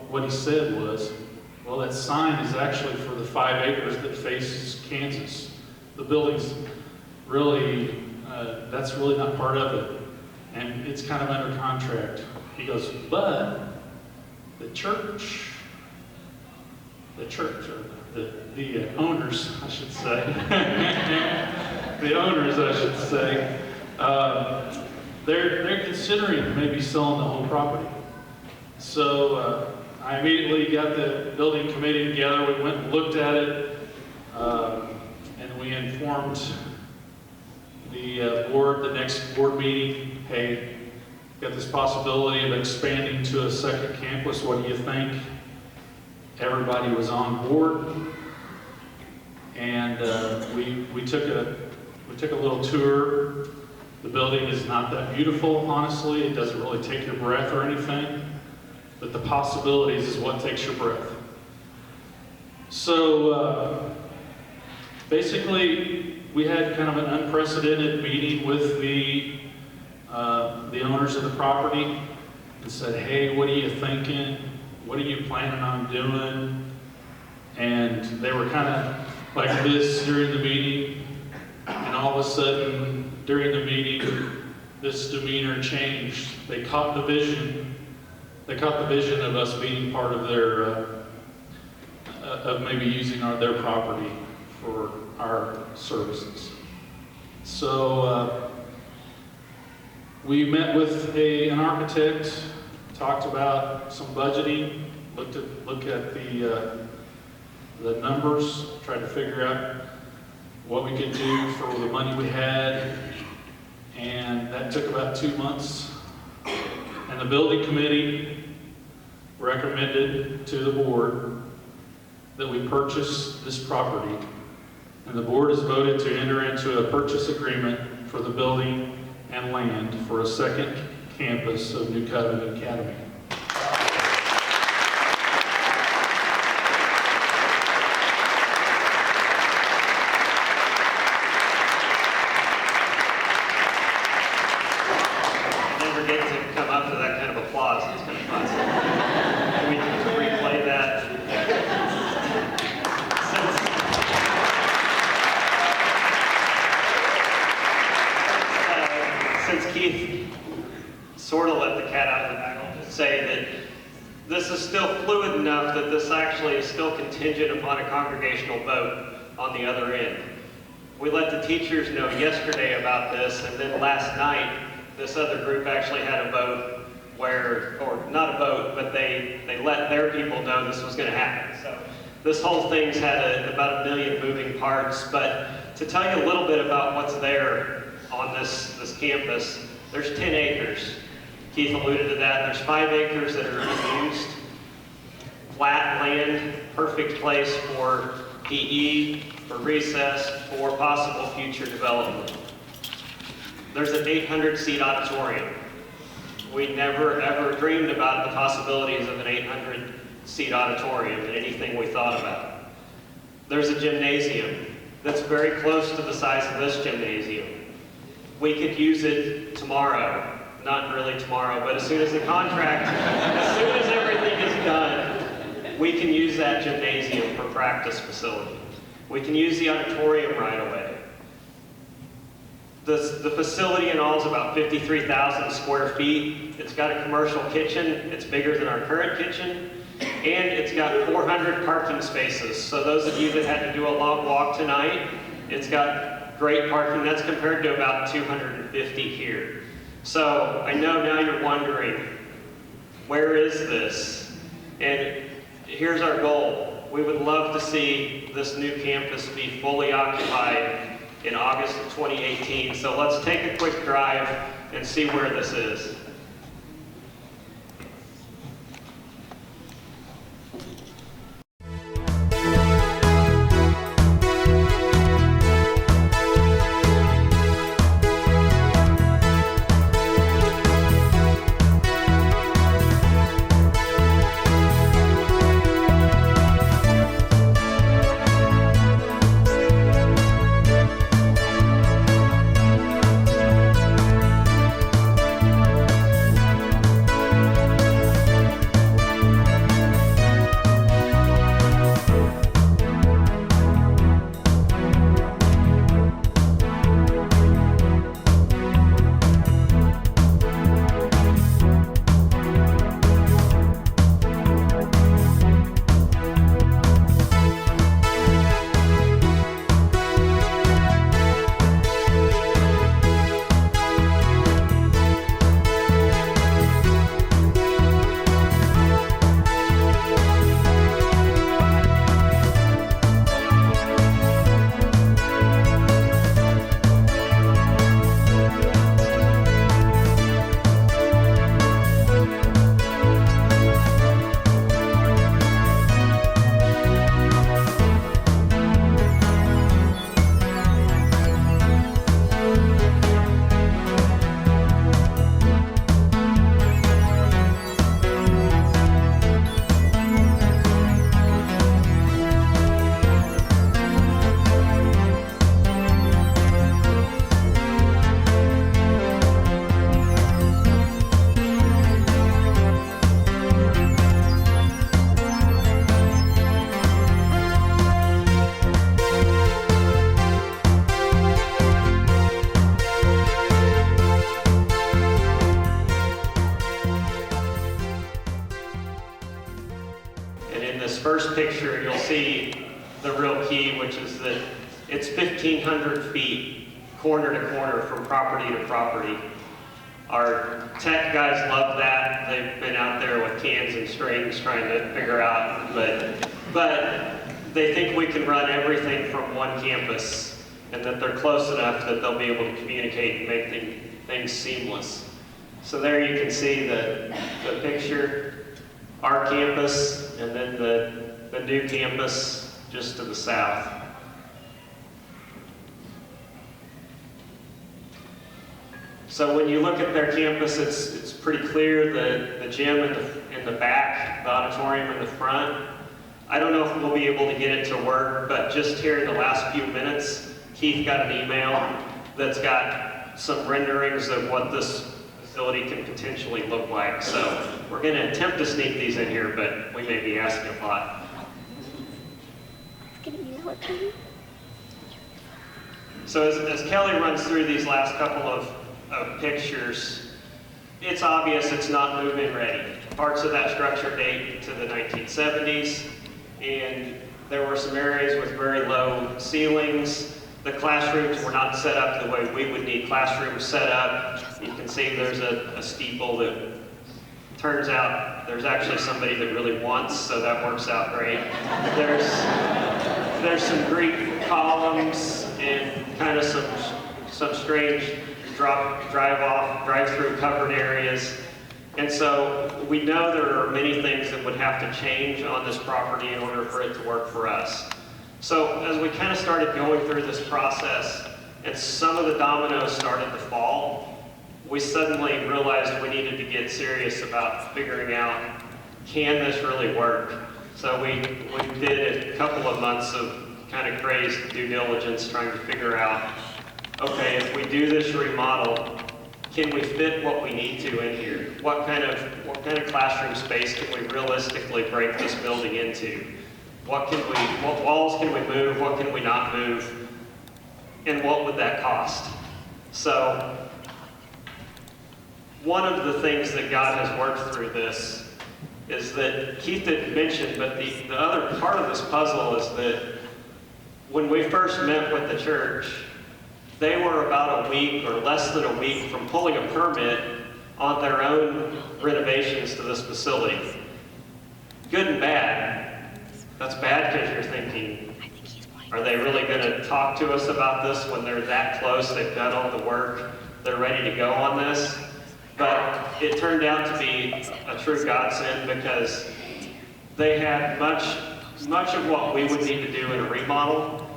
what he said was, that sign is actually for the 5 acres that faces Kansas. The building's really, that's really not part of it, and it's kind of under contract. He goes, but the church, or the owners, I should say, they're considering maybe selling the whole property. So I immediately got the building committee together. We went and looked at it, and we informed the board, the next board meeting, hey, got this possibility of expanding to a second campus. What do you think? Everybody was on board, and we took a little tour. The building is not that beautiful, honestly. It doesn't really take your breath or anything, but the possibilities is what takes your breath. So basically, we had kind of an unprecedented meeting with the owners of the property and said, hey, what are you thinking? What are you planning on doing? And they were kind of like this during the meeting, and all of a sudden, during the meeting, this demeanor changed. They caught the vision. They caught the vision of us being part of their, of maybe using their property for our services. So we met with an architect, talked about some budgeting, looked at the numbers, tried to figure out what we could do for the money we had, and that took about 2 months. And the building committee recommended to the board that we purchase this property, and the board has voted to enter into a purchase agreement for the building and land for a second campus of New Covenant Academy. Never get to come up to that kind of applause. It's kind of fun. Can we replay that? Since Keith sort of let the cat out of the bag, I'll just say that this is still fluid enough that this actually is still contingent upon a congregational vote on the other end. We let the teachers know yesterday about this, and then last night, this other group actually had a vote where, or not a vote, but they let their people know this was going to happen. So this whole thing's had about 1 million moving parts, but to tell you a little bit about what's there on this campus, there's 10 acres. Keith alluded to that. There's 5 acres that are unused. Flat land, perfect place for PE, for recess, for possible future development. There's an 800-seat auditorium. We never ever dreamed about the possibilities of an 800-seat auditorium in anything we thought about. There's a gymnasium that's very close to the size of this gymnasium. We could use it tomorrow. Not really tomorrow, but as soon as the contract, as soon as everything is done, we can use that gymnasium for practice facility. We can use the auditorium right away. The facility in all is about 53,000 square feet. It's got a commercial kitchen. It's bigger than our current kitchen. And it's got 400 parking spaces. So those of you that had to do a long walk tonight, it's got great parking. That's compared to about 250 here. So I know now you're wondering, where is this? And here's our goal. We would love to see this new campus be fully occupied in August of 2018. So let's take a quick drive and see where this is. First picture, you'll see the real key, which is that it's 1,500 feet corner to corner from property to property. Our tech guys love that. They've been out there with cans and strings trying to figure out, but they think we can run everything from one campus and that they're close enough that they'll be able to communicate and make things seamless. So there you can see the picture. Our campus, and then the new campus just to the south. So when you look at their campus, it's pretty clear the gym in the back, the auditorium in the front. I don't know if we'll be able to get it to work, but just here in the last few minutes, Keith got an email that's got some renderings of what this facility can potentially look like. So we're going to attempt to sneak these in here, but we may be asking a lot. So as Kelly runs through these last couple of pictures, it's obvious it's not move-in ready. Parts of that structure date to the 1970s, and there were some areas with very low ceilings. The classrooms were not set up the way we would need classrooms set up. You can see there's a steeple that turns out there's actually somebody that really wants, so that works out great. There's some Greek columns and kind of some strange drive-through covered areas. And so we know there are many things that would have to change on this property in order for it to work for us. So as we kind of started going through this process and some of the dominoes started to fall, we suddenly realized we needed to get serious about figuring out, can this really work? So we did a couple of months of kind of crazy due diligence trying to figure out, okay, if we do this remodel, can we fit what we need to in here? What kind of classroom space can we realistically break this building into? What walls can we move? What can we not move? And what would that cost? So one of the things that God has worked through this is that Keith didn't mention, but the other part of this puzzle is that when we first met with the church, they were about a week or less than a week from pulling a permit on their own renovations to this facility. good and bad. That's bad because you're thinking, are they really going to talk to us about this when they're that close? They've done all the work. They're ready to go on this. But it turned out to be a true godsend because they had much of what we would need to do in a remodel,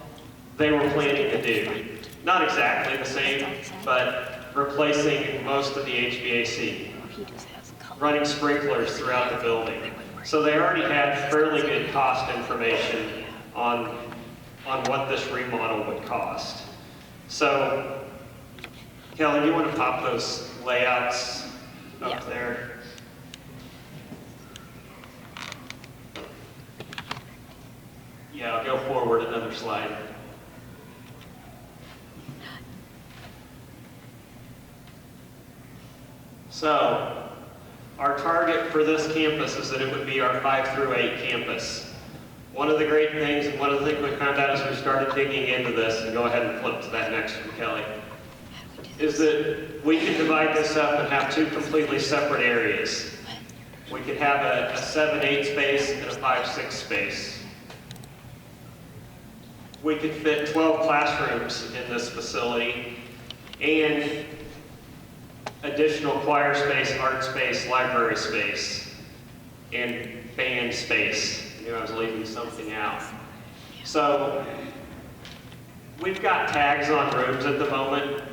they were planning to do. Not exactly the same, but replacing most of the HVAC, running sprinklers throughout the building. So they already had fairly good cost information on what this remodel would cost. So, Kelly, you want to pop those layouts up there? Yeah, I'll go forward another slide. So, our target for this campus is that it would be our 5 through 8 campus. One of the great things, and one of the things we found out as we started digging into this, and go ahead and flip to that next one, Kelly, is that we could divide this up and have 2 completely separate areas. We could have a 7-8 space and a 5-6 space. We could fit 12 classrooms in this facility and additional choir space, art space, library space, and band space. I knew I was leaving something out. So we've got tags on rooms at the moment.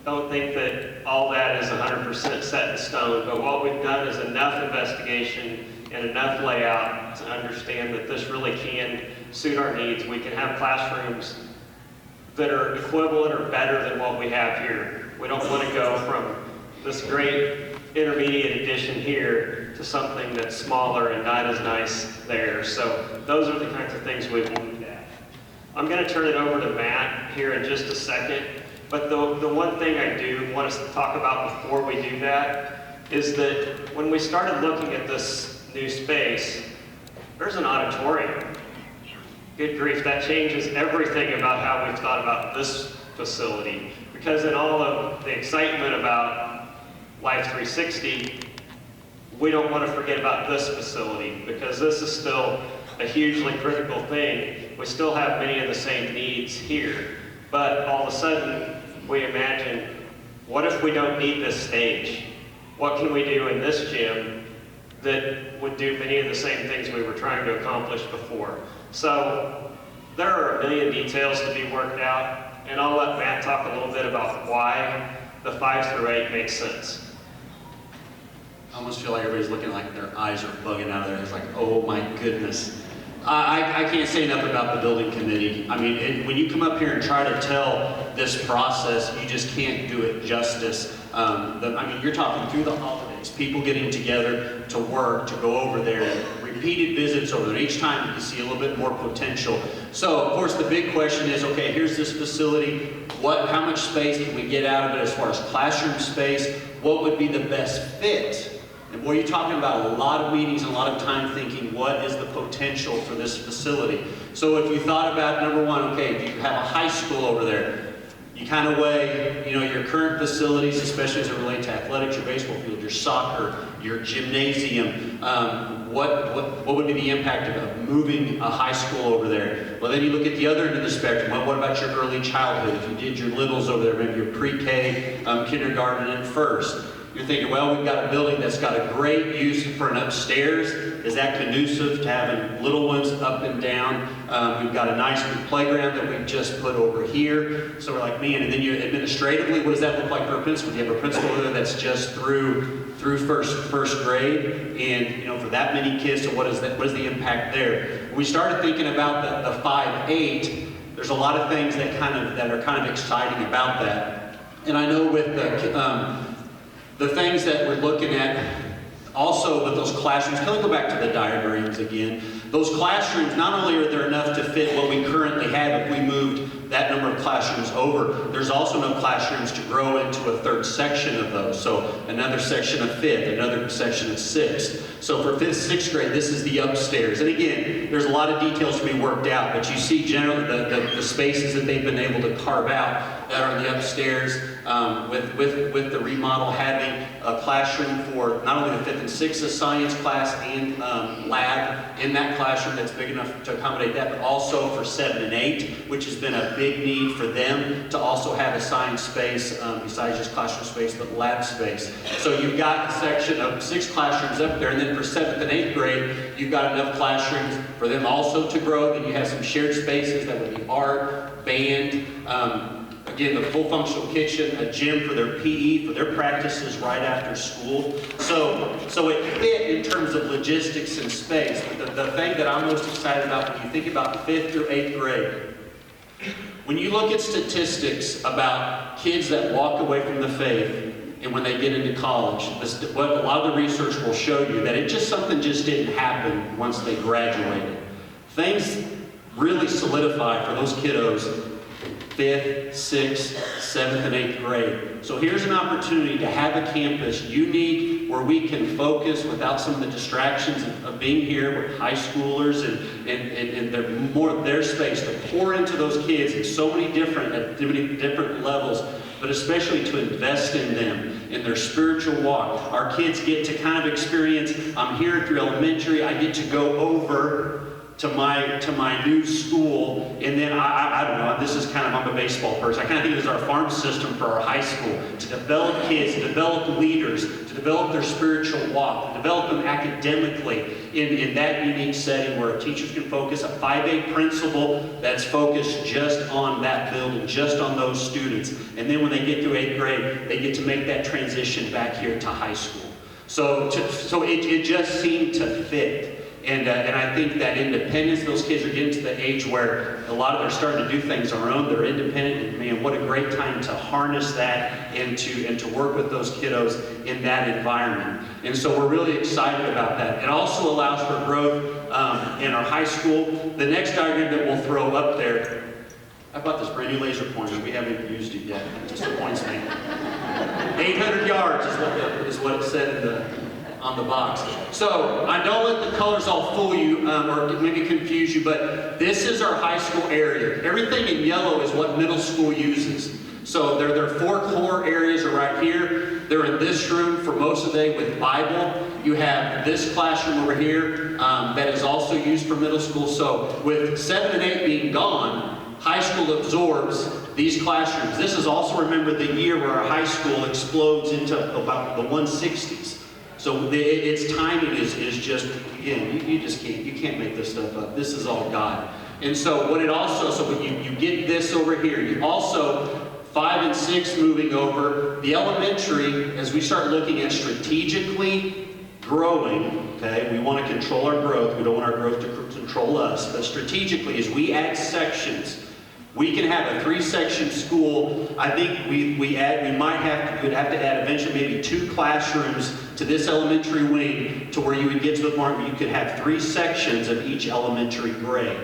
Don't think that all that is 100% set in stone, but what we've done is enough investigation and enough layout to understand that this really can suit our needs. We can have classrooms that are equivalent or better than what we have here. We don't want to go from this great intermediate edition here to something that's smaller and not as nice there. So those are the kinds of things we've looked at. I'm going to turn it over to Matt here in just a second, but the one thing I do want us to talk about before we do that is that when we started looking at this new space, there's an auditorium. Good grief, that changes everything about how we've thought about this facility. Because in all of the excitement about Life 360, we don't want to forget about this facility because this is still a hugely critical thing. We still have many of the same needs here, but all of a sudden we imagine, what if we don't need this stage? What can we do in this gym that would do many of the same things we were trying to accomplish before? So there are a million details to be worked out, and I'll let Matt talk a little bit about why the 5 through 8 makes sense. I almost feel like everybody's looking like their eyes are bugging out of there. It's like, oh my goodness. I can't say enough about the building committee. I mean, when you come up here and try to tell this process, you just can't do it justice. I mean, you're talking through the holidays, people getting together to work, to go over there, repeated visits over there. Each time you can see a little bit more potential. So, of course, the big question is, okay, here's this facility. How much space can we get out of it as far as classroom space? What would be the best fit? And boy, you're talking about a lot of meetings and a lot of time thinking, what is the potential for this facility? So if you thought about, number one, okay, if you have a high school over there, you kind of weigh, your current facilities, especially as it relates to athletics, your baseball field, your soccer, your gymnasium, what would be the impact of moving a high school over there? Well, then you look at the other end of the spectrum. Well, what about your early childhood? If you did your littles over there, maybe your pre-K, kindergarten, and first. You're thinking, well, we've got a building that's got a great use for an upstairs. Is that conducive to having little ones up and down? We've got a nice new playground that we've just put over here. So we're like, man, and then you administratively, what does that look like for a principal? Do you have a principal there that's just through first grade? And for that many kids, so what is the impact there? When we started thinking about the 5-8, there's a lot of things that are kind of exciting about that. And I know with the things that we're looking at, also with those classrooms, can we go back to the diagrams again? Those classrooms, not only are there enough to fit what we currently have if we moved that number of classrooms over, there's also enough classrooms to grow into a third section of those. So another section of 5th, another section of 6th. So for 5th, 6th grade, this is the upstairs. And again, there's a lot of details to be worked out, but you see generally the spaces that they've been able to carve out that are the upstairs. with the remodel, having a classroom for not only the 5th and 6th a science class and lab in that classroom that's big enough to accommodate that, but also for 7 and 8, which has been a big need for them to also have a science space besides just classroom space, but lab space. So you've got a section of 6 classrooms up there, and then for 7th and 8th grade, you've got enough classrooms for them also to grow. Then you have some shared spaces that would be art, band, again, the full functional kitchen, a gym for their PE, for their practices right after school. So it fit in terms of logistics and space. But the thing that I'm most excited about when you think about 5th through 8th grade, when you look at statistics about kids that walk away from the faith and when they get into college, what a lot of the research will show you that something just didn't happen once they graduated. Things really solidify for those kiddos 5th, 6th, 7th, and 8th grade. So here's an opportunity to have a campus unique where we can focus without some of the distractions of being here with high schoolers and their space to pour into those kids at so many different levels, but especially to invest in them, in their spiritual walk. Our kids get to kind of experience, I'm here through elementary, I get to go over to my new school, and then I don't know, this is kind of, I'm a baseball person, I kind of think it is our farm system for our high school, to develop kids, to develop leaders, to develop their spiritual walk, to develop them academically in that unique setting where teachers can focus, a 5A principal that's focused just on that building, just on those students. And then when they get through 8th grade, they get to make that transition back here to high school. So it just seemed to fit. And I think that independence, those kids are getting to the age where a lot of them are starting to do things on their own. They're independent, and man, what a great time to harness that and to work with those kiddos in that environment. And so we're really excited about that. It also allows for growth in our high school. The next diagram that we'll throw up there, I bought this brand new laser pointer. We haven't even used it yet. It disappoints me. 800 yards is what it said on the box. So I don't let the colors all fool you or maybe confuse you, but this is our high school area. Everything in yellow is what middle school uses. So their 4 core areas are right here. They're in this room for most of the day with Bible. You have this classroom over here that is also used for middle school. So with 7 and 8 being gone, high school absorbs these classrooms. This is also, remember, the year where our high school explodes into about the 160s. So its timing is just, again, you can't make this stuff up. This is all God. And so what it also, so when you get this over here, you also, 5 and 6 moving over, the elementary, as we start looking at strategically growing, okay, we want to control our growth. We don't want our growth to control us. But strategically, as we add sections, we can have a 3-section school. I think we would have to add eventually maybe 2 classrooms to this elementary wing to where you would get to the point where you could have 3 sections of each elementary grade.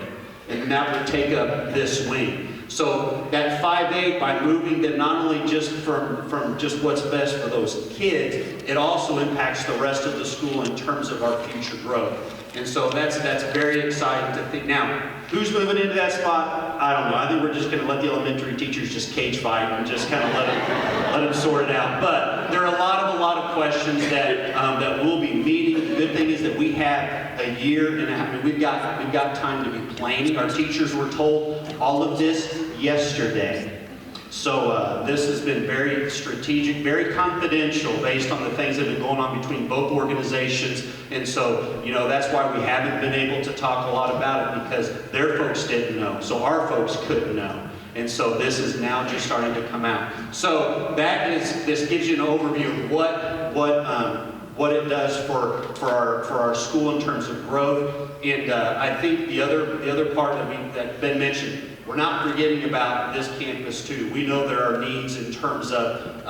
And that would take up this wing. So that 5A, by moving them not only just from just what's best for those kids, it also impacts the rest of the school in terms of our future growth. And so that's very exciting to think. Now, who's moving into that spot? I don't know. I think we're just going to let the elementary teachers just cage fight and just kind of let them sort it out. But there are a lot of questions that we'll be meeting. The good thing is that we have a year and a half. I mean, we've got time to be planning. Our teachers were told all of this yesterday. So this has been very strategic, very confidential based on the things that have been going on between both organizations. And so, that's why we haven't been able to talk a lot about it, because their folks didn't know. So our folks couldn't know. And so this is now just starting to come out. So this gives you an overview of what it does for our school in terms of growth. And I think the other part that Ben mentioned, we're not forgetting about this campus too. We know there are needs in terms of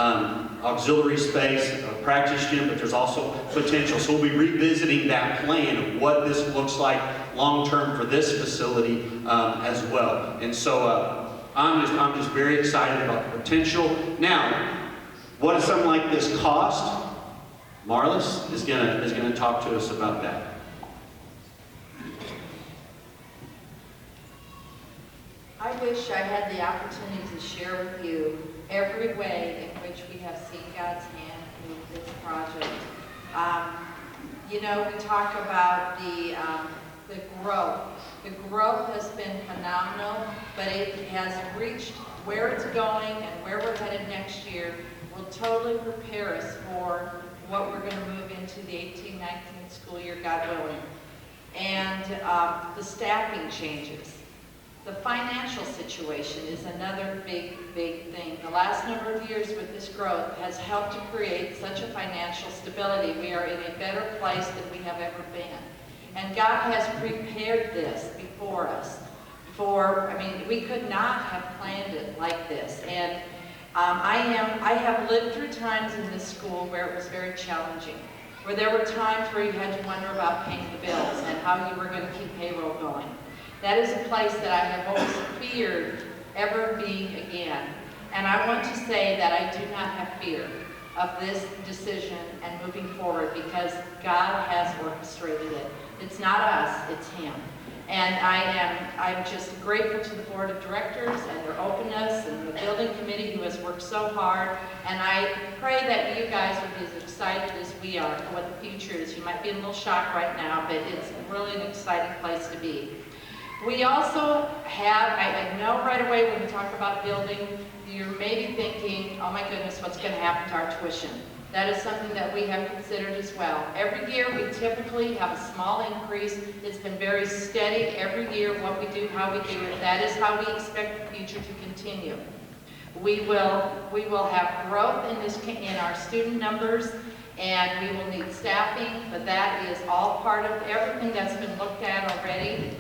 auxiliary space, practice gym, but there's also potential. So we'll be revisiting that plan of what this looks like long term for this facility as well. And so I'm just very excited about the potential. Now, what does something like this cost? Marlis is gonna talk to us about that. I wish I had the opportunity to share with you every way in which we have seen God's hand move this project. You know, we talk about the growth. The growth has been phenomenal, but it has reached where it's going and where we're headed next year will totally prepare us for what we're going to move into the 18-19 school year, God willing. And the staffing changes. The financial situation is another big, big thing. The last number of years with this growth has helped to create such a financial stability. We are in a better place than we have ever been. And God has prepared this before us. We could not have planned it like this. And I have lived through times in this school where it was very challenging, where there were times where you had to wonder about paying the bills and how you were going to keep payroll going. That is a place that I have always feared ever being again. And I want to say that I do not have fear of this decision and moving forward because God has orchestrated it. It's not us, it's Him. And I'm just grateful to the board of directors and their openness and the building committee who has worked so hard. And I pray that you guys will be as excited as we are for what the future is. You might be in a little shock right now, but it's really an exciting place to be. We also have, I know right away when we talk about building, you're maybe thinking, oh my goodness, what's going to happen to our tuition? That is something that we have considered as well. Every year we typically have a small increase. It's been very steady every year, what we do, how we do it. That is how we expect the future to continue. We will have growth in our student numbers, and we will need staffing, but that is all part of everything that's been looked at already.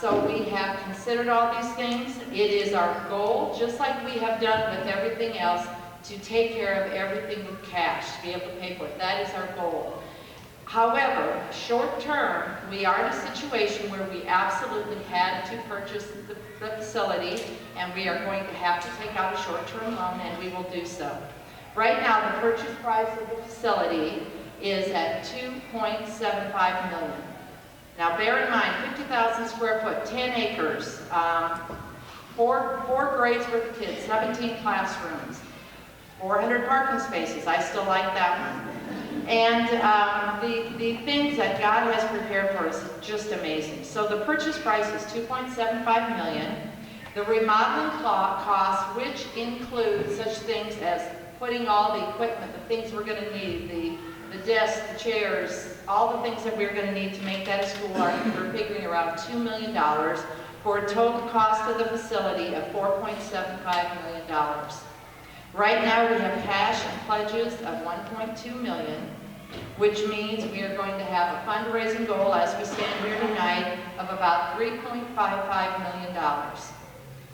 So we have considered all these things. It is our goal, just like we have done with everything else, to take care of everything with cash, to be able to pay for it. That is our goal. However, short term, we are in a situation where we absolutely had to purchase the facility, and we are going to have to take out a short-term loan, and we will do so. Right now, the purchase price of the facility is at $2.75 million. Now, bear in mind, 50,000 square foot, 10 acres, four grades worth of kids, 17 classrooms, 400 parking spaces. I still like that one. And the things that God has prepared for us is just amazing. So the purchase price is $2.75 million. The remodeling cost, which includes such things as putting all the equipment, the things we're going to need, the desks, the chairs, all the things that we're going to need to make that a school, we're figuring around $2 million for a total cost of the facility of $4.75 million. Right now we have cash and pledges of $1.2 million, which means we are going to have a fundraising goal as we stand here tonight of about $3.55 million.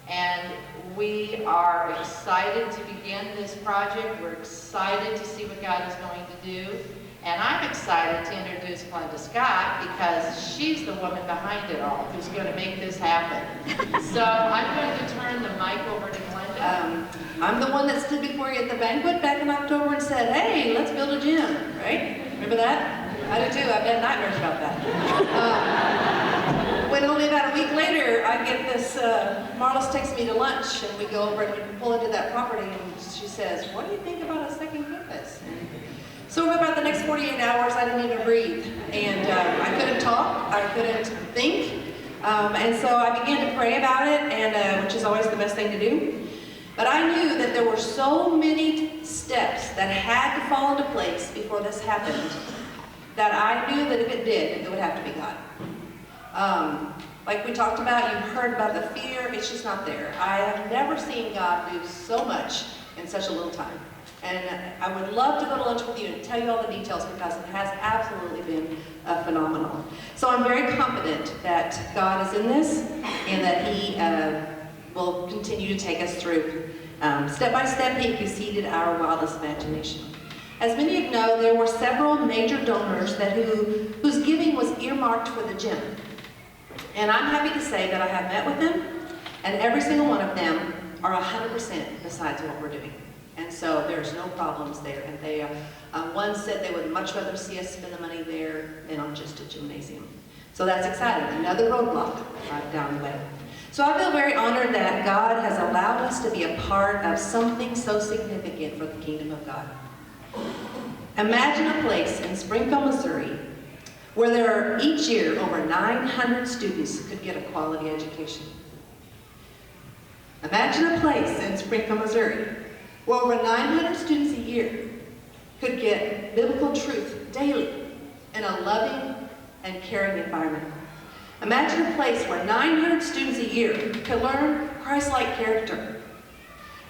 And we are excited to begin this project. We're excited to see what God is going to do. And I'm excited to introduce Glenda Scott because she's the woman behind it all who's going to make this happen. So I'm going to turn the mic over to Glenda. I'm the one that stood before you at the banquet back in October and said, hey, let's build a gym, right? Remember that? I do too. I've had nightmares about that. When only about a week later, I get this, Marlis takes me to lunch and we go over and we pull into that property and she says, what do you think about a second campus? So for about the next 48 hours, I didn't even breathe. And I couldn't talk, I couldn't think. And so I began to pray about it, and which is always the best thing to do. But I knew that there were so many steps that had to fall into place before this happened, that I knew that if it did, it would have to be God. Like we talked about, you've heard about the fear, it's just not there. I have never seen God do so much in such a little time. And I would love to go to lunch with you and tell you all the details because it has absolutely been phenomenal. So I'm very confident that God is in this and that He will continue to take us through. Step by step, He exceeded our wildest imagination. As many of you know, there were several major donors whose giving was earmarked for the gym. And I'm happy to say that I have met with them, and every single one of them are 100% besides what we're doing. And so there's no problems there. And they, one said they would much rather see us spend the money there than on just a gymnasium. So that's exciting. Another roadblock right down the way. So I feel very honored that God has allowed us to be a part of something so significant for the kingdom of God. Imagine a place in Springfield, Missouri, where there are each year over 900 students could get a quality education. Imagine a place in Springfield, Missouri, where over 900 students a year could get biblical truth daily in a loving and caring environment. Imagine a place where 900 students a year could learn Christ-like character.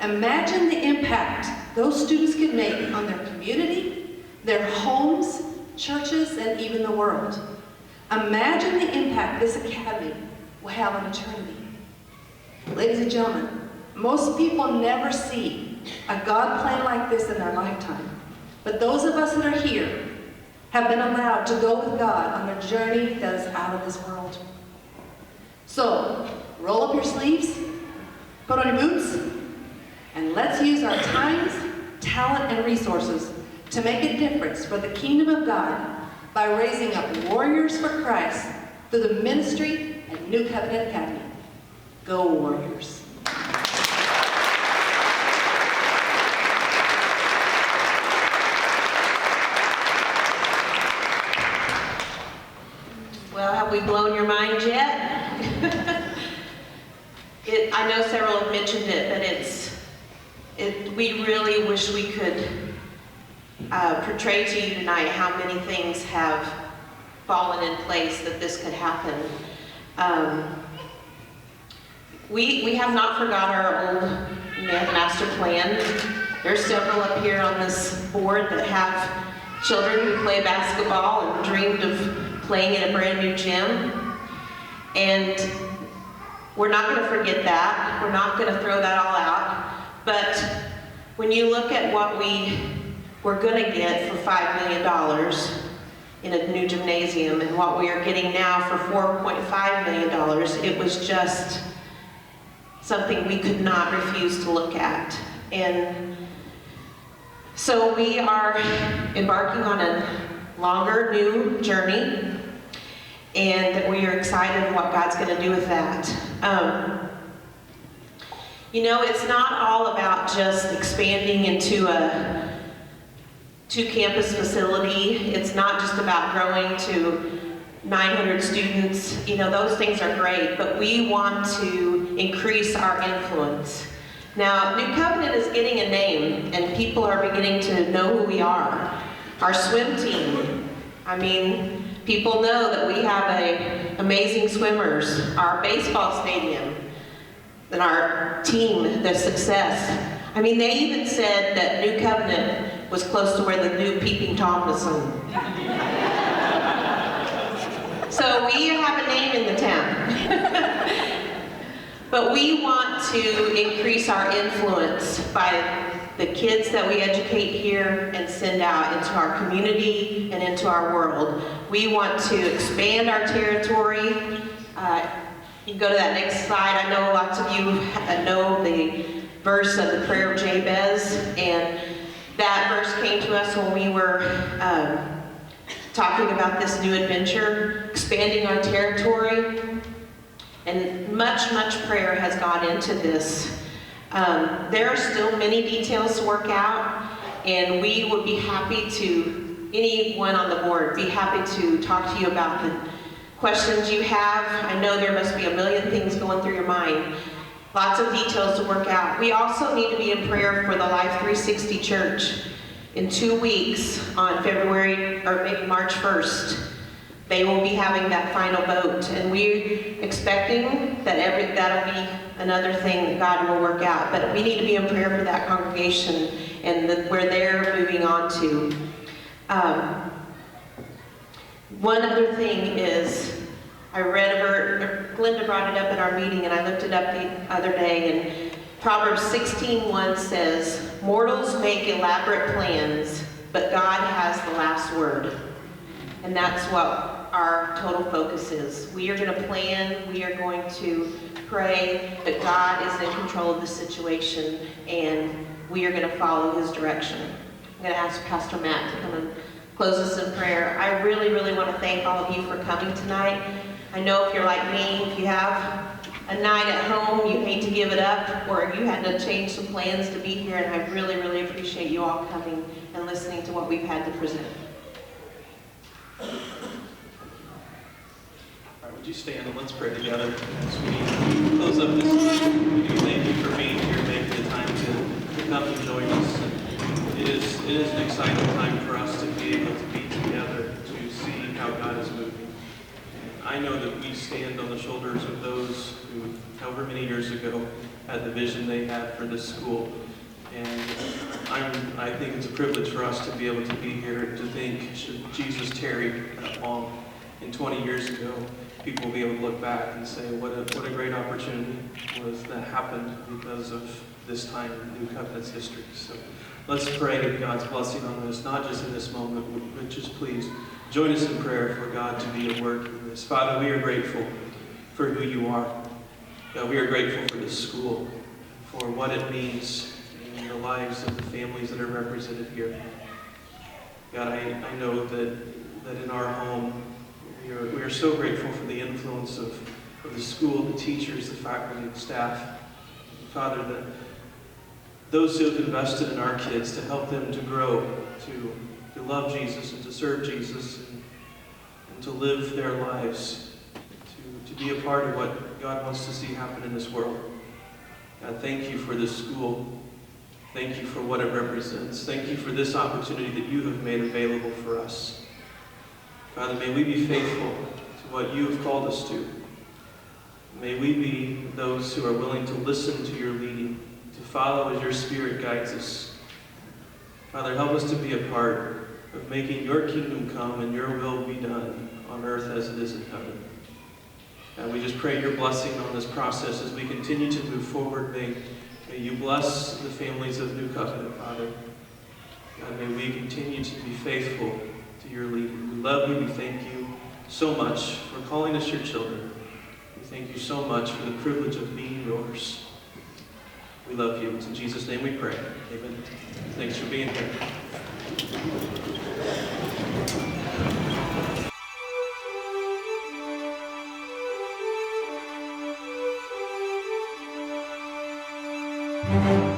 Imagine the impact those students could make on their community, their homes, churches, and even the world. Imagine the impact this academy will have on eternity. Ladies and gentlemen, most people never see a God plan like this in their lifetime. But those of us that are here have been allowed to go with God on a journey that is out of this world. So, roll up your sleeves, put on your boots, and let's use our times, talent, and resources to make a difference for the kingdom of God by raising up warriors for Christ through the ministry at New Covenant Academy. Go Warriors. Well, have we blown your mind yet? I know several have mentioned it, but we really wish we could portray to you tonight how many things have fallen in place that this could happen. We have not forgot our old master plan. There's several up here on this board that have children who play basketball and dreamed of playing in a brand new gym. And we're not going to forget that. We're not going to throw that all out. But when you look at what we're going to get for $5 million in a new gymnasium and what we are getting now for $4.5 million, it was just something we could not refuse to look at. And so we are embarking on a longer, new journey, and we are excited what God's going to do with that. You know, it's not all about just expanding into a two-campus facility. It's not just about growing to 900 students. You know, those things are great, but we want to increase our influence. Now, New Covenant is getting a name, and people are beginning to know who we are. Our swim team, I mean, people know that we have amazing swimmers. Our baseball stadium, and our team, the success. I mean, they even said that New Covenant was close to where the new Peeping Tom was sung. So we have a name in the town. But we want to increase our influence by the kids that we educate here and send out into our community and into our world. We want to expand our territory. You can go to that next slide. I know lots of you know the verse of the prayer of Jabez, and that verse came to us when we were talking about this new adventure, expanding our territory, and much prayer has gone into this. There are still many details to work out, and we would be happy to, anyone on the board, be happy to talk to you about the questions you have. I know there must be a million things going through your mind. Lots of details to work out. We also need to be in prayer for the Life 360 Church. In 2 weeks, on February, or maybe March 1st, they will be having that final vote. And we're expecting that that'll be another thing that God will work out. But we need to be in prayer for that congregation and where they're moving on to. One other thing is, I read Glenda brought it up at our meeting, and I looked it up the other day, and Proverbs 16:1 says, "Mortals make elaborate plans, but God has the last word." And that's what our total focus is. We are going to plan, we are going to pray, but God is in control of the situation, and we are going to follow His direction. I'm going to ask Pastor Matt to come and close us in prayer. I really want to thank all of you for coming tonight. I know if you're like me, if you have a night at home, you hate to give it up, or you had to change some plans to be here, and I really, really appreciate you all coming and listening to what we've had to present. All right, would you stand and let's pray together as we close up this meeting. We do thank you for being here, making the time to come and join us. It is an exciting time for us to be able to be together to see how God is moving. I know that we stand on the shoulders of those who, however many years ago, had the vision they had for this school. And I think it's a privilege for us to be able to be here to think, should Jesus tarry that long, and 20 years ago, people will be able to look back and say, what a great opportunity was that happened because of this time in New Covenant's history. So let's pray God's blessing on this, not just in this moment, but just please join us in prayer for God to be at work in this. Father, we are grateful for who you are. God, we are grateful for this school, for what it means in the lives of the families that are represented here. God, I know that in our home, we are so grateful for the influence of the school, the teachers, the faculty, the staff. Father, that those who have invested in our kids to help them to grow, to love Jesus and to serve Jesus and to live their lives, to be a part of what God wants to see happen in this world. God, thank you for this school. Thank you for what it represents. Thank you for this opportunity that you have made available for us. Father, may we be faithful to what you have called us to. May we be those who are willing to listen to your leading, to follow as your Spirit guides us. Father, help us to be a part of making your kingdom come and your will be done on earth as it is in heaven. And we just pray your blessing on this process as we continue to move forward. May you bless the families of New Covenant, Father. God, may we continue to be faithful to your leading. We love you. We thank you so much for calling us your children. We thank you so much for the privilege of being yours. We love you. It's in Jesus' name we pray. Amen. Thanks for being here. Thank you.